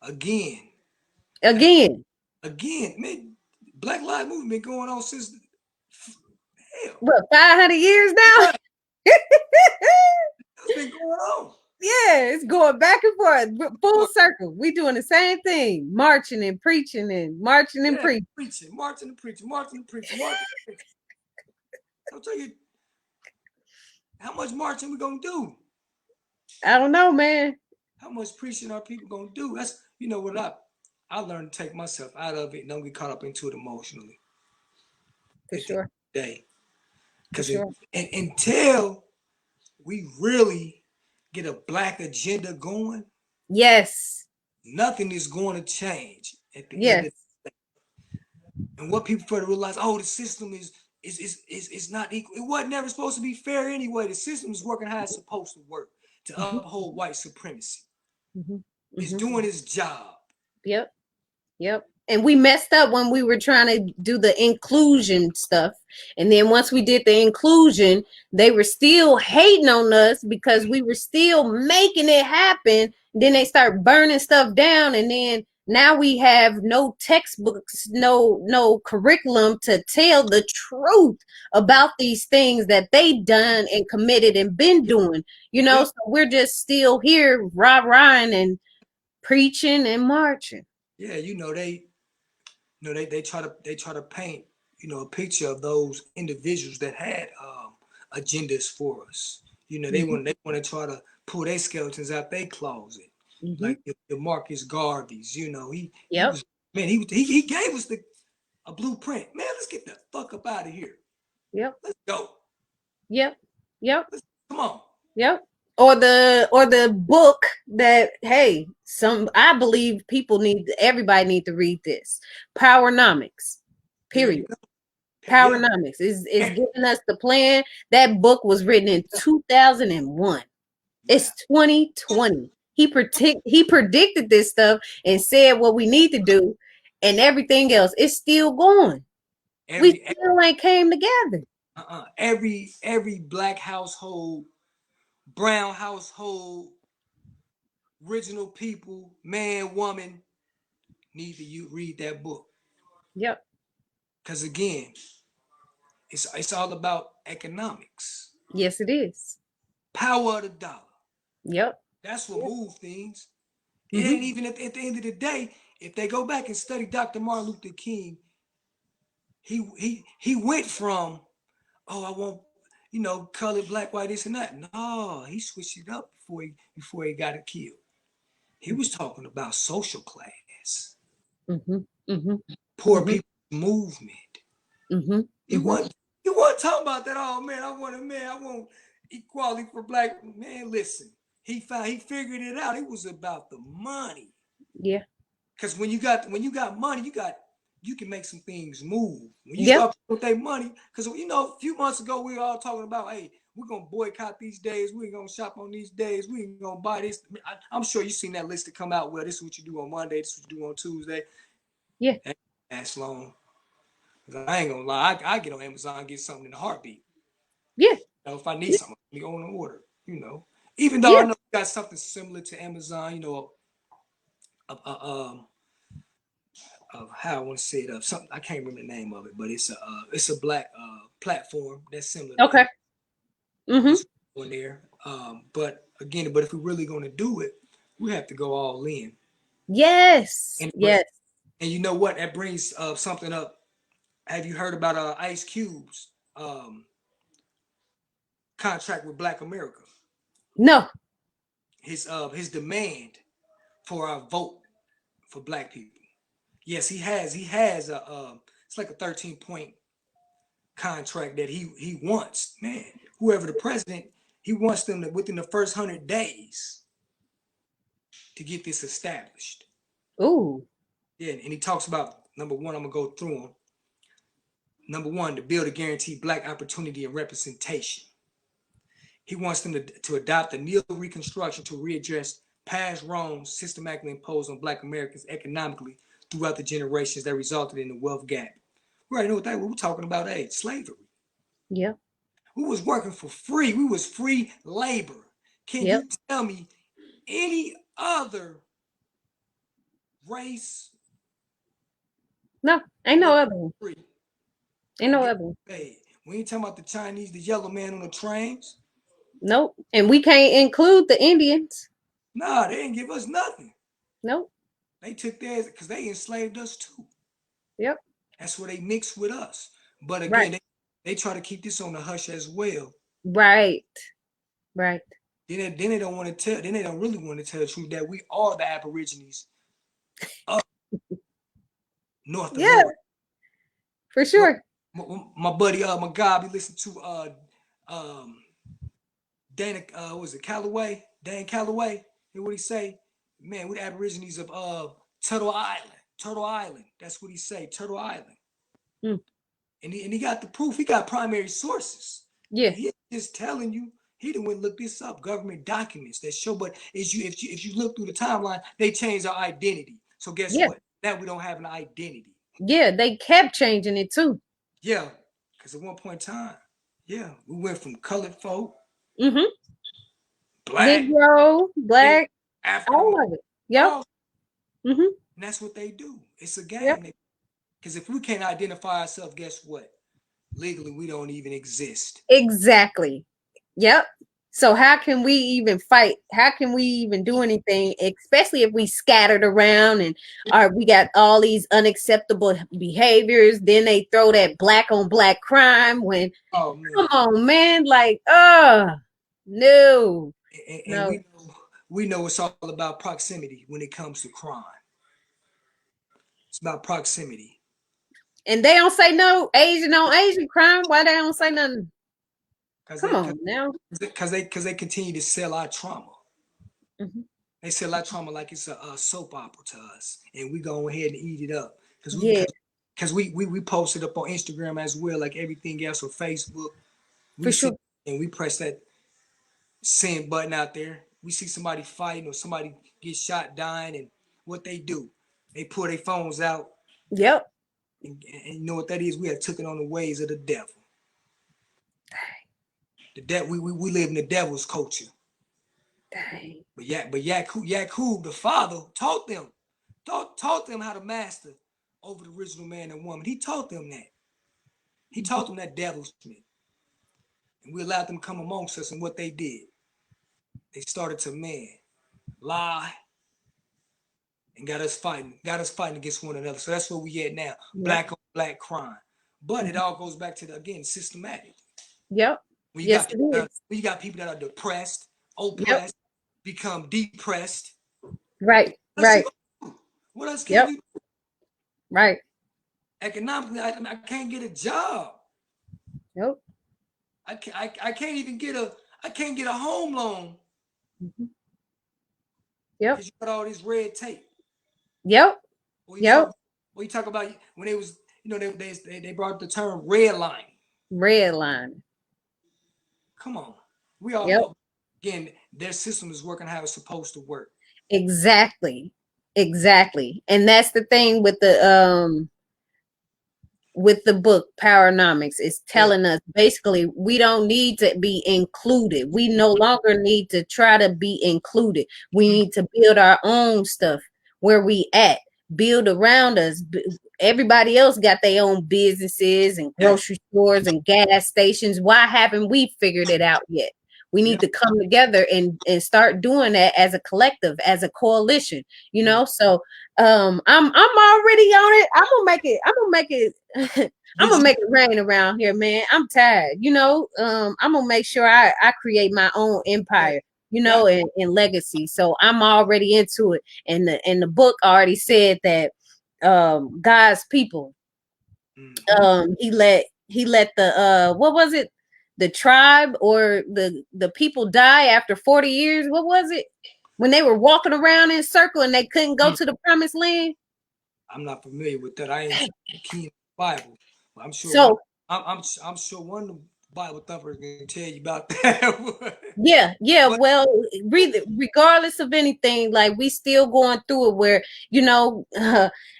again. Again. Again, man, Black Lives Movement been going on since hell. What, 500 years now? Right, it's been going on. Yeah, it's going back and forth, full circle. We doing the same thing, marching and preaching and marching and Yeah, preaching. preaching, marching and preaching, marching and preaching, marching and preaching. I'll tell you how much marching we gonna do. I don't know, man. How much preaching are people gonna do? That's what I learned to take myself out of it and don't get caught up into it emotionally For at the end sure. of the day. For Because sure. until we really get a black agenda going, Yes. nothing is going to change at the end Yes. of the day. And what people fail to realize, the system is not equal. It wasn't never supposed to be fair anyway. The system is working how it's supposed to work to Hmm. uphold white supremacy. Hmm. It's Hmm. doing its job. Yep. Yep. And we messed up when we were trying to do the inclusion stuff. And then once we did the inclusion, they were still hating on us because we were still making it happen. Then they start burning stuff down. And then now we have no textbooks, no curriculum to tell the truth about these things that they done and committed and been doing. Yeah, So we're just still here rah-rahing and preaching and marching. yeah. They try to paint a picture of those individuals that had agendas for us. Mhm. They want to try to pull their skeletons out their closet, Mhm. like the Marcus Garveys. He Yep. was man. He gave us a blueprint. Man, let's get the fuck up out of here. Yep. Let's go. Yep. Yep. Come on. Yep. Or the book that, hey, I believe everybody need to read this. Powernomics. There you Period. go. Yeah. Powernomics is giving us the plan. That book was written in 2001. Yeah. It's 2020. He predicted this stuff and said what we need to do, and everything else is still going. We Every still ain't came together. every black household, brown household, original people, man, woman, need to you read that book. Yep. Because again, it's all about economics. Yes, it is. Power of the dollar. Yep. That's what Yep. moves things. It Mm-hmm. ain't even at the end of the day, if they go back and study Dr. Martin Luther King, he went from, I want, colored, black, white, this and that. No, he switched it up before he got it killed. He was talking about social class, Mm-hmm. Mm-hmm. poor Mm-hmm. people movement. Mm-hmm. He Mm-hmm. wasn't he wasn't talking about that. Oh man, I want equality for black man. Listen, he figured it out. It was about the money. Yeah. Because when you got money, you got you can make some things move. When you Yep. start with their money, because a few months ago we were all talking about, hey, we're gonna boycott these days, we ain't gonna shop on these days, we ain't gonna buy this. I'm sure you've seen that list to come out. Well, this is what you do on Monday, this is what you do on Tuesday. Yeah. That lasts long. I ain't gonna lie, I get on Amazon and get something in a heartbeat. Yeah. If I need something, I go on an order. Even though Yeah. I know you got something similar to Amazon, um, of how I want to say it up. Something I can't remember the name of it, but it's a black platform that's similar to Okay. Mm-hmm. on there. But again, if we're really going to do it, we have to go all in. Yes. And Yes. and you know what? That brings something up. Have you heard about Ice Cube's contract with Black America? No. His demand for our vote for Black people. Yes, he has. He has it's like a 13-point contract that he wants. Man, whoever the president, he wants them to, within the first 100 days, to get this established. Ooh. Yeah, and he talks about number one. I'm gonna go through them. Number one, to build a guaranteed Black opportunity and representation. He wants them to adopt a neo-reconstruction to readdress past wrongs systematically imposed on Black Americans economically throughout the generations that resulted in the wealth gap. We already know what that. We're talking about, slavery. Yep. We was working for free. We was free labor. Can Yep. you tell me any other race No. Ain't no other one. free Ain't and no get other one. paid? We ain't talking about the Chinese, the yellow man on the trains. Nope. And we can't include the Indians. Nah, they didn't give us nothing. Nope. They took theirs because they enslaved us too. Yep. That's where they mixed with us. But Right. again, they try to keep this on the hush as well. Right. Right. Then they don't want to tell. Then they don't really want to tell the truth that we are the Aborigines of North Yeah, America. for sure. My buddy, my guy, we listen to um Dana, was it Calloway? Dan Calloway. Hear what he say? Man, we're the Aborigines of Turtle Island. Turtle Island. That's what he say. Turtle Island. Mm. And he got the proof. He got primary sources. Yeah. He just telling you. He didn't look this up. Government documents that show. But if you look through the timeline, they changed our identity. So guess Yeah. what? Now we don't have an identity. Yeah. They kept changing it too. Yeah, because at one point in time, yeah, we went from colored folk, Mm-hmm. black, Negro, black, African, all of it. Yep. all, Mm-hmm. and that's what they do. It's a Yep. game. Because if we can't identify ourselves, guess what? Legally, we don't even exist. Exactly. Yep. So how can we even fight? How can we even do anything, especially if we scattered around and we got all these unacceptable behaviors? Then they throw that black on black crime when Oh man! come on, man, like no, And no. we know it's all about proximity when it comes to crime. It's about proximity. And they don't say no Asian on Asian crime. Why they don't say nothing? Because Come on now. they continue to sell our trauma. Mhm. They sell our trauma like it's a soap opera to us, and we go ahead and eat it up Yeah, because we posted up on Instagram as well, like everything else on Facebook. We for see sure. and we press that send button out there. We see somebody fighting or somebody get shot, dying, and what they do, they pull their phones out, Yep. and you know what that is? We have taken on the ways of the devil. The we live in the devil's culture. Dang. But Yakub, the father, taught them how to master over the original man and woman. He taught them that. He taught them that devilment. And we allowed them to come amongst us, and what they did, they started to lie, and got us fighting against one another. So that's where we at now. Yep. Black on black crime. But it all goes back to again, systematic. Yep. When Yes, it is. when you got people that are depressed, Yep. oppressed, become depressed. Right. What else you Right. gonna do? What else can Yep. you do? Right. Economically, I can't get a job. Yep. I can't even get a home loan Mm-hmm. Yep. because you got all this red tape. Yep. Or you Yep. talk When you talk about when it was, they brought the term redlining. Redline. Come on, we all Yep. know. Again, their system is working how it's supposed to work. Exactly. Exactly. And that's the thing with the book Powernomics. It's Yeah. telling us basically we don't need to be included. We no longer need to try to be included. We need to build our own stuff where we at, build around us. Everybody else got their own businesses and Yeah. grocery stores and gas stations. Why haven't we figured it out yet? We Yeah. need to come together and start doing that as a collective, as a coalition, so I'm already on it. I'm Did gonna you? make it rain around here, man. I'm tired. I'm gonna make sure I create my own Yeah. empire, Yeah. and legacy. So I'm already into it. And the book already said that God's people, Mm-hmm. he let the what was it? The tribe or the people die after 40 years. What was it? When they were walking around in a circle and they couldn't go to the promised land. I'm not familiar with that. I ain't keen in the Bible, but I'm sure one. So I'm sure one of the Bible thumpers can tell you about that. yeah. But Well, regardless of anything, like we still going through it where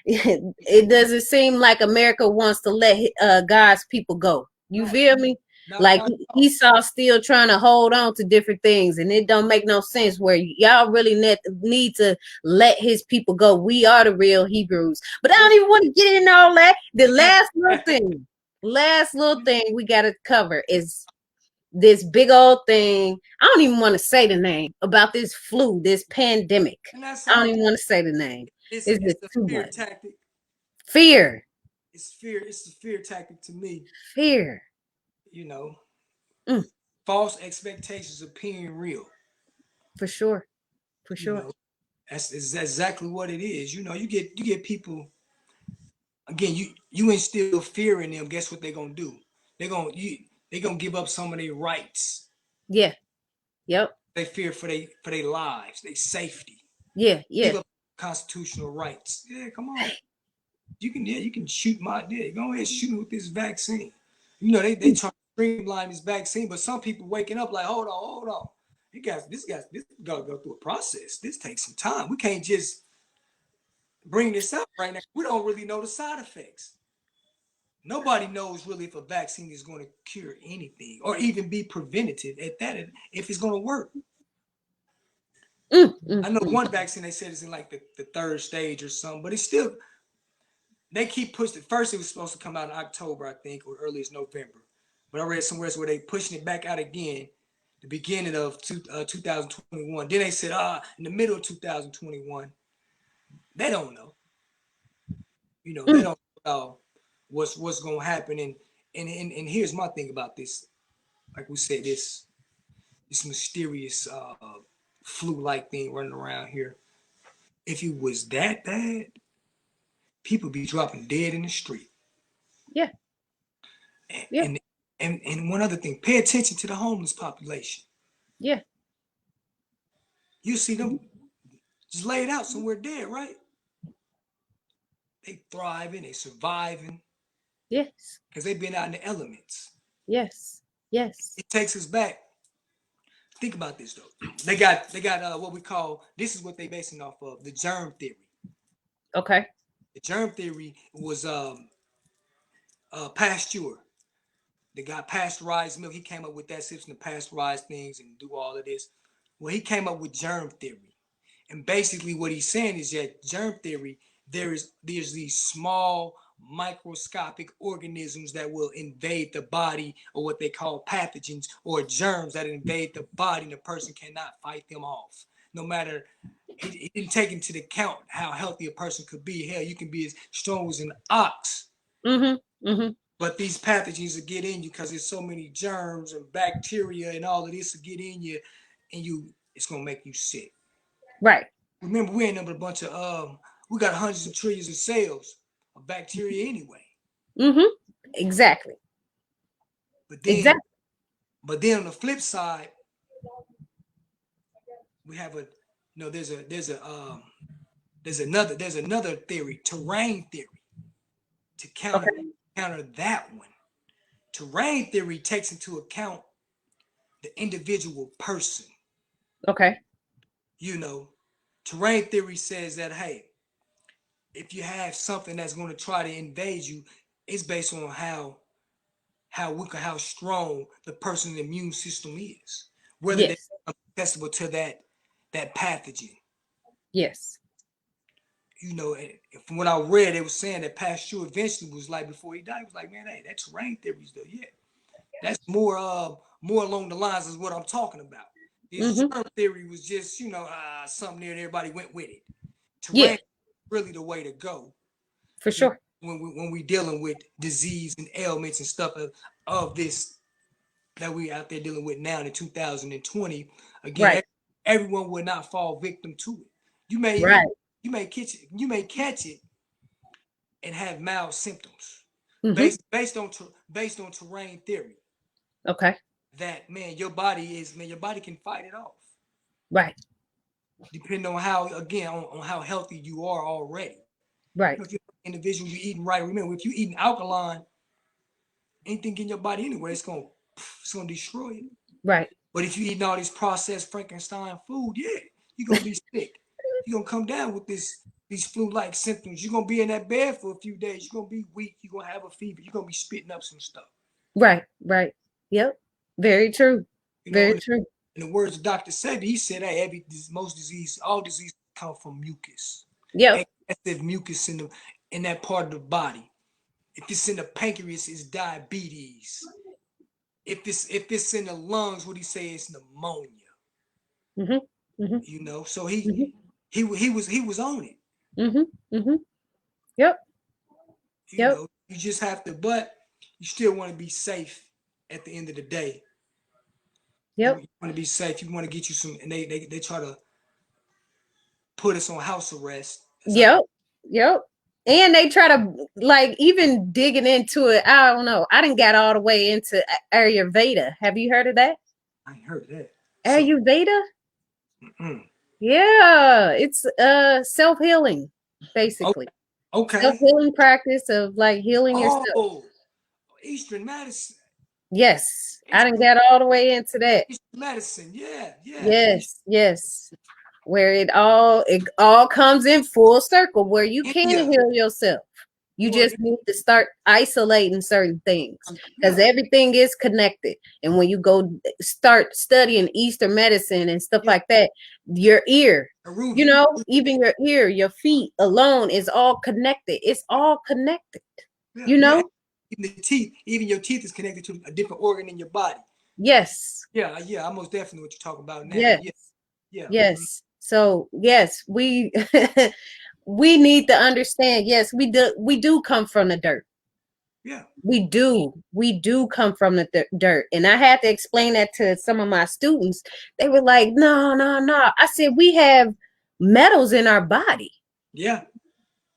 it doesn't seem like America wants to let God's people go. You no, feel me? not Like at all. Esau still trying to hold on to different things, and it don't make no sense. Where y'all really need to let his people go. We are the real Hebrews, but I Yeah. don't even want to get into all that. The last little thing we got to cover is this big old thing. I don't even want to say the name about this flu, this pandemic. And that's I don't all. even want to say the name. It's It's it's just the too fear much. tactic. Fear, It's fear. It's the fear tactic to me. fear. You know, Mm, false expectations appearing real. for sure, for You sure. know, that's exactly what it is. You get people again. You instill fear in them. Guess what they're gonna do? They're gonna give up some of their rights. Yeah, yep, They fear for their lives, their safety. yeah, Give yeah. up constitutional rights. Yeah, come on. You can shoot my dick. Go ahead, shoot me with this vaccine. They try to streamline this vaccine, but some people waking up like, hold on. This gotta go through a process. This takes some time. We can't just bring this up right now. We don't really know the side effects. Nobody knows really if a vaccine is going to cure anything or even be preventative at that, if it's going to work. Mm, mm, I know mm. one vaccine they said is in like the third stage or something, but it's still they keep pushing it. First, it was supposed to come out in October, I think, or early as November. But I read somewhere where they pushing it back out again, the beginning of 2021. Then they said, in the middle of 2021. They don't know. They Mm. don't know what's going to happen. And here's my thing about this. Like we said, this mysterious flu-like thing running around here. If it was that bad, people be dropping dead in the street. Yeah, yeah, And and one other thing, pay attention to the homeless population. yeah. You see them just laid out somewhere dead, right? They thriving, they surviving Yes, because they've been out in the elements. yes, yes. It takes us back. Think about this though. They got what we call, this is what they basing off of, the germ theory. Okay. The germ theory was Pasteur. The guy pasteurized milk. He came up with that system to pasteurize things and do all of this. Well, he came up with germ theory. And basically what he's saying is that germ theory, there's these small microscopic organisms that will invade the body, or what they call pathogens or germs that invade the body, and the person cannot fight them off. No matter, he didn't take into account how healthy a person could be. Hell, you can be as strong as an ox, Mm-hmm. Mm-hmm. but these pathogens will get in you because there's so many germs and bacteria and all of this will get in you, and it's gonna make you sick. Right. Remember, we ain't number a bunch of we got hundreds of trillions of cells of bacteria anyway. Mm-hmm. Exactly. But then, Exactly. but then on the flip side, we have a, there's another theory, terrain theory. to counter that one. Terrain theory takes into account the individual person. Okay. You know, terrain theory says that, hey, if you have something that's going to try to invade you, it's based on how weak or how strong the person's immune system is, whether they're Yes. accessible to that pathogen. Yes. You know, from what I read, they were saying that Pasteur eventually was like, before he died, he was like, man, hey, that terrain theory stuff, yeah, that's more along the lines of what I'm talking about. This germ theory was just, something there and everybody went with it. Terrain Yeah, is really the way to go. for sure. When we dealing with disease and ailments and stuff of this that we out there dealing with now in 2020, again, Right. everyone will not fall victim to it. You Right. you may catch it and have mild symptoms Mm-hmm. based on terrain theory. Okay. That your body can fight it off. Right. Depending on how, again, on how healthy you are already. Right. If you're an individual, you're eating right. Remember, if you're eating alkaline, anything in your body anyway, it's gonna destroy it. Right. But if you're eating all this processed Frankenstein food, yeah, you're gonna be sick. You're gonna come down with these flu-like symptoms. You're gonna be in that bed for a few days. You're gonna be weak. You're gonna have a fever. You're gonna be spitting up some stuff. Right. Right. Yep. Very true. You know, Very true. in the words of Dr. Sebi, he said, "Hey, all disease come from mucus, Yep. excessive mucus in that part of the body. If it's in the pancreas, it's diabetes. If it's in the lungs, what he say is pneumonia. Mm-hmm. Mm-hmm. You know, so Mm-hmm. he was on it. Mm-hmm. Mm-hmm. Yep. You Yep. know, you just have to, but you still want to be safe at the end of the day. You Yep. want to be safe. You want to get you some, and they try to put us on house arrest. Yep. Yep. And they try to like even digging into it. I don't know. I didn't get all the way into Ayurveda. Have you heard of that? I ain't heard of that. So, Ayurveda? mm-mm. Yeah, it's self-healing, Oh, basically. okay. Self-healing practice of like healing yourself. Oh, Eastern medicine. Yes, I didn't Eastern, get all the way into that. Eastern medicine. Yeah, yeah. Yes, yes. Where it all comes in full circle where you can India. heal yourself. You Well, just need to start isolating certain things because yeah, everything is connected. And when you go start studying Eastern medicine and stuff yeah. like that, your ear, Aruvi. even your ear, your feet alone is all connected. It's all connected, Yeah, you yeah. know? Even the teeth, even your teeth is connected to a different organ in your body. Yes, Yeah, yeah. I most definitely what you're talking about now. yes, Yeah, yeah. yes. So yes, we we need to understand. Yes, we do come from the dirt. Yeah. We do come from the dirt. And I had to explain that to some of my students. They were like, no, no, no. I said, we have metals in our body. Yeah.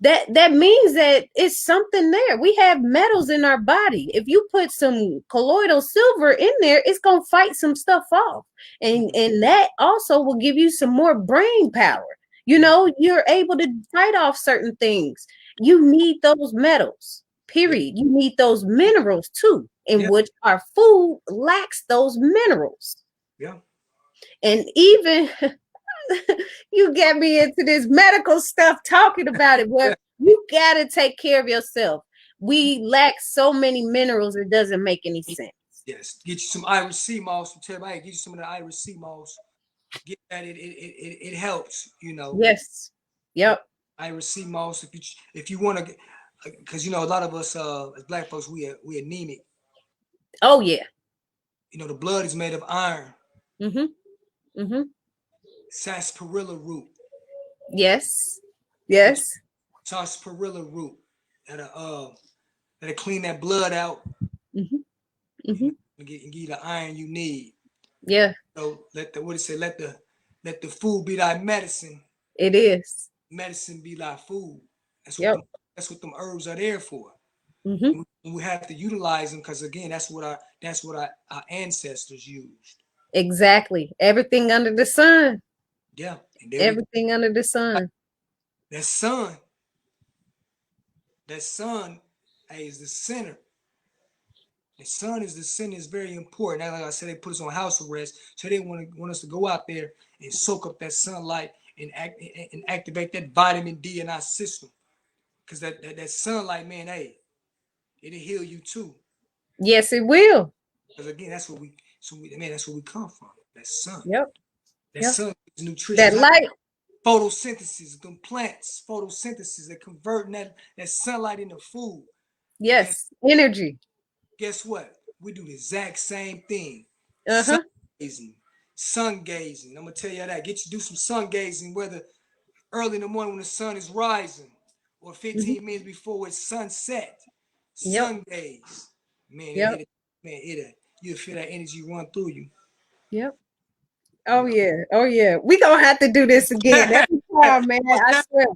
That means that it's something there. We have metals in our body. If you put some colloidal silver in there, it's gonna fight some stuff off. And that also will give you some more brain power. You're able to fight off certain things. You need those metals, Yeah. period. You need those minerals too, in Yeah. which our food lacks those minerals. Yeah. And even you get me into this medical stuff talking about it. Well, Yeah. you got to take care of yourself. We lack so many minerals, it doesn't make any sense. Yes. Get you some Irish sea moss. Tell everybody, get you some of the Irish sea moss. Get that. It helps. You know. Yes. Yeah. Yep. Irish sea moss. If you want to, because a lot of us as black folks we anemic. Oh, yeah. The blood is made of iron. Mm-hmm. Mm-hmm. Sarsaparilla root. Yes. Get Yes. sarsaparilla root. That'll clean that blood out. Mm-hmm. Mm-hmm. And give you the iron you need. Yeah, So let the food be thy medicine. it is. Medicine be thy food. That's what Yep. them herbs are there for. Mm-hmm. And we have to utilize them because again, that's what our ancestors used. Exactly. Everything under the sun. Yeah, and Everything under the sun. that sun, that sun hey, is the center. The sun is the center is very important. Now, like I said, they put us on house arrest, so they want us to go out there and soak up that sunlight and activate that vitamin D in our system. Cause that sunlight, man, hey, it'll heal you too. Yes, it will. Because again, that's what that's where we come from. That sun. Yep. That Yep. sun is That nutritious. light. Photosynthesis, them plants, photosynthesis, they're converting that sunlight into food. Yes. Energy. Guess what? We do the exact same thing. Sun Uh-huh. gazing. Sun gazing. I'm gonna tell you that. Do some sun gazing, whether early in the morning when the sun is rising or 15 minutes before it's sunset. Yep. Sun gaze. Man, Yep. you'll feel that energy run through you. Yep. Oh yeah. Oh yeah. We gonna have to do this again every time, man. I swear.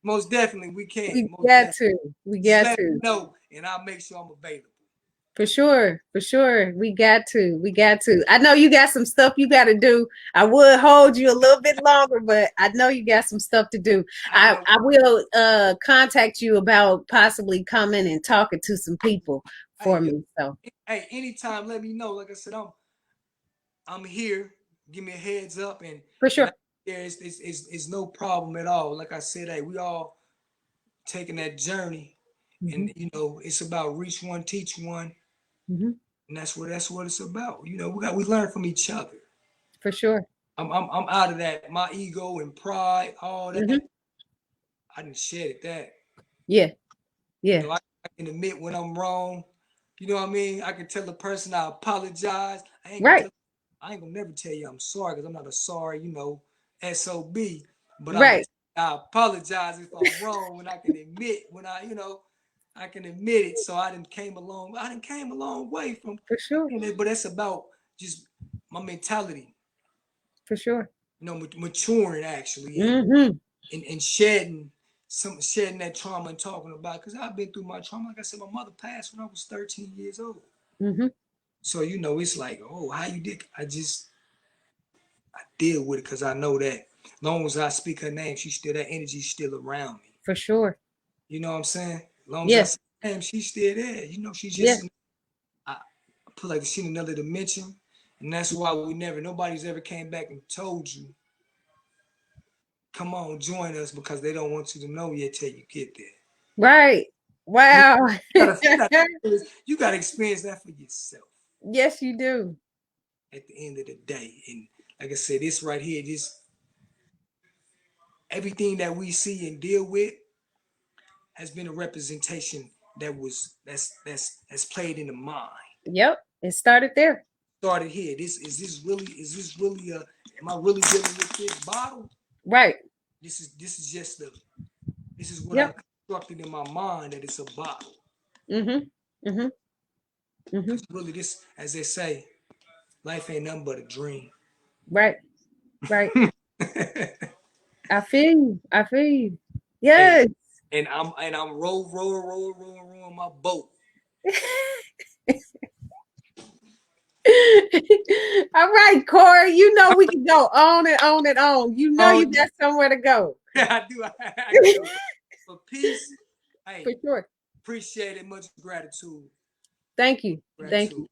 Most definitely, we can. We Most got definitely. to. We Just got let me to. know, and I'll make sure I'm available. For sure. For sure. We got to. We got to. I know you got some stuff you got to do. I would hold you a little bit longer, but I know you got some stuff to do. I will contact you about possibly coming and talking to some people for me. So hey, anytime, let me know. Like I said, I'm here. Give me a heads up, and for sure. It's no problem at all. Like I said, hey, we all taking that journey, and it's about reach one, teach one, and that's what it's about. We learn from each other. For sure. I'm out of that. My ego and pride, all that. I didn't shed that. Yeah. Yeah. I can admit when I'm wrong. You know what I mean? I can tell the person I apologize. I ain't gonna never tell you I'm sorry because I'm not a sorry, SOB. But I apologize if I'm wrong when I can admit I can admit it. So I didn't came a long way from for sure. But that's about just my mentality. For sure. Maturing actually and shedding that trauma and talking about because I've been through my trauma. Like I said, my mother passed when I was 13 years old. So it's like, oh, how you did? I deal with it because I know that as long as I speak her name, that energy's still around me. For sure. You know what I'm saying? As long as I say her name, she's still there. She's just I put like she's in another dimension. And that's why nobody's ever came back and told you, come on, join us, because they don't want you to know yet till you get there. Right. Wow. You gotta experience that for yourself. Yes, you do. At the end of the day. And like I said, this right here, everything that we see and deal with has been a representation that's played in the mind. Yep. It started there. Started here. Is this really am I really dealing with this bottle? Right. This is what I constructed in my mind that it's a bottle. Because really this, as they say, life ain't nothing but a dream. Right. Right. I feel you. I feel you. Yes. And I'm rowing my boat. All right, Corey. We can go on and on and on. You got somewhere to go. Yeah, I do. I do. For peace. Hey, for sure. Appreciate it. Much gratitude. Thank you. Thank you.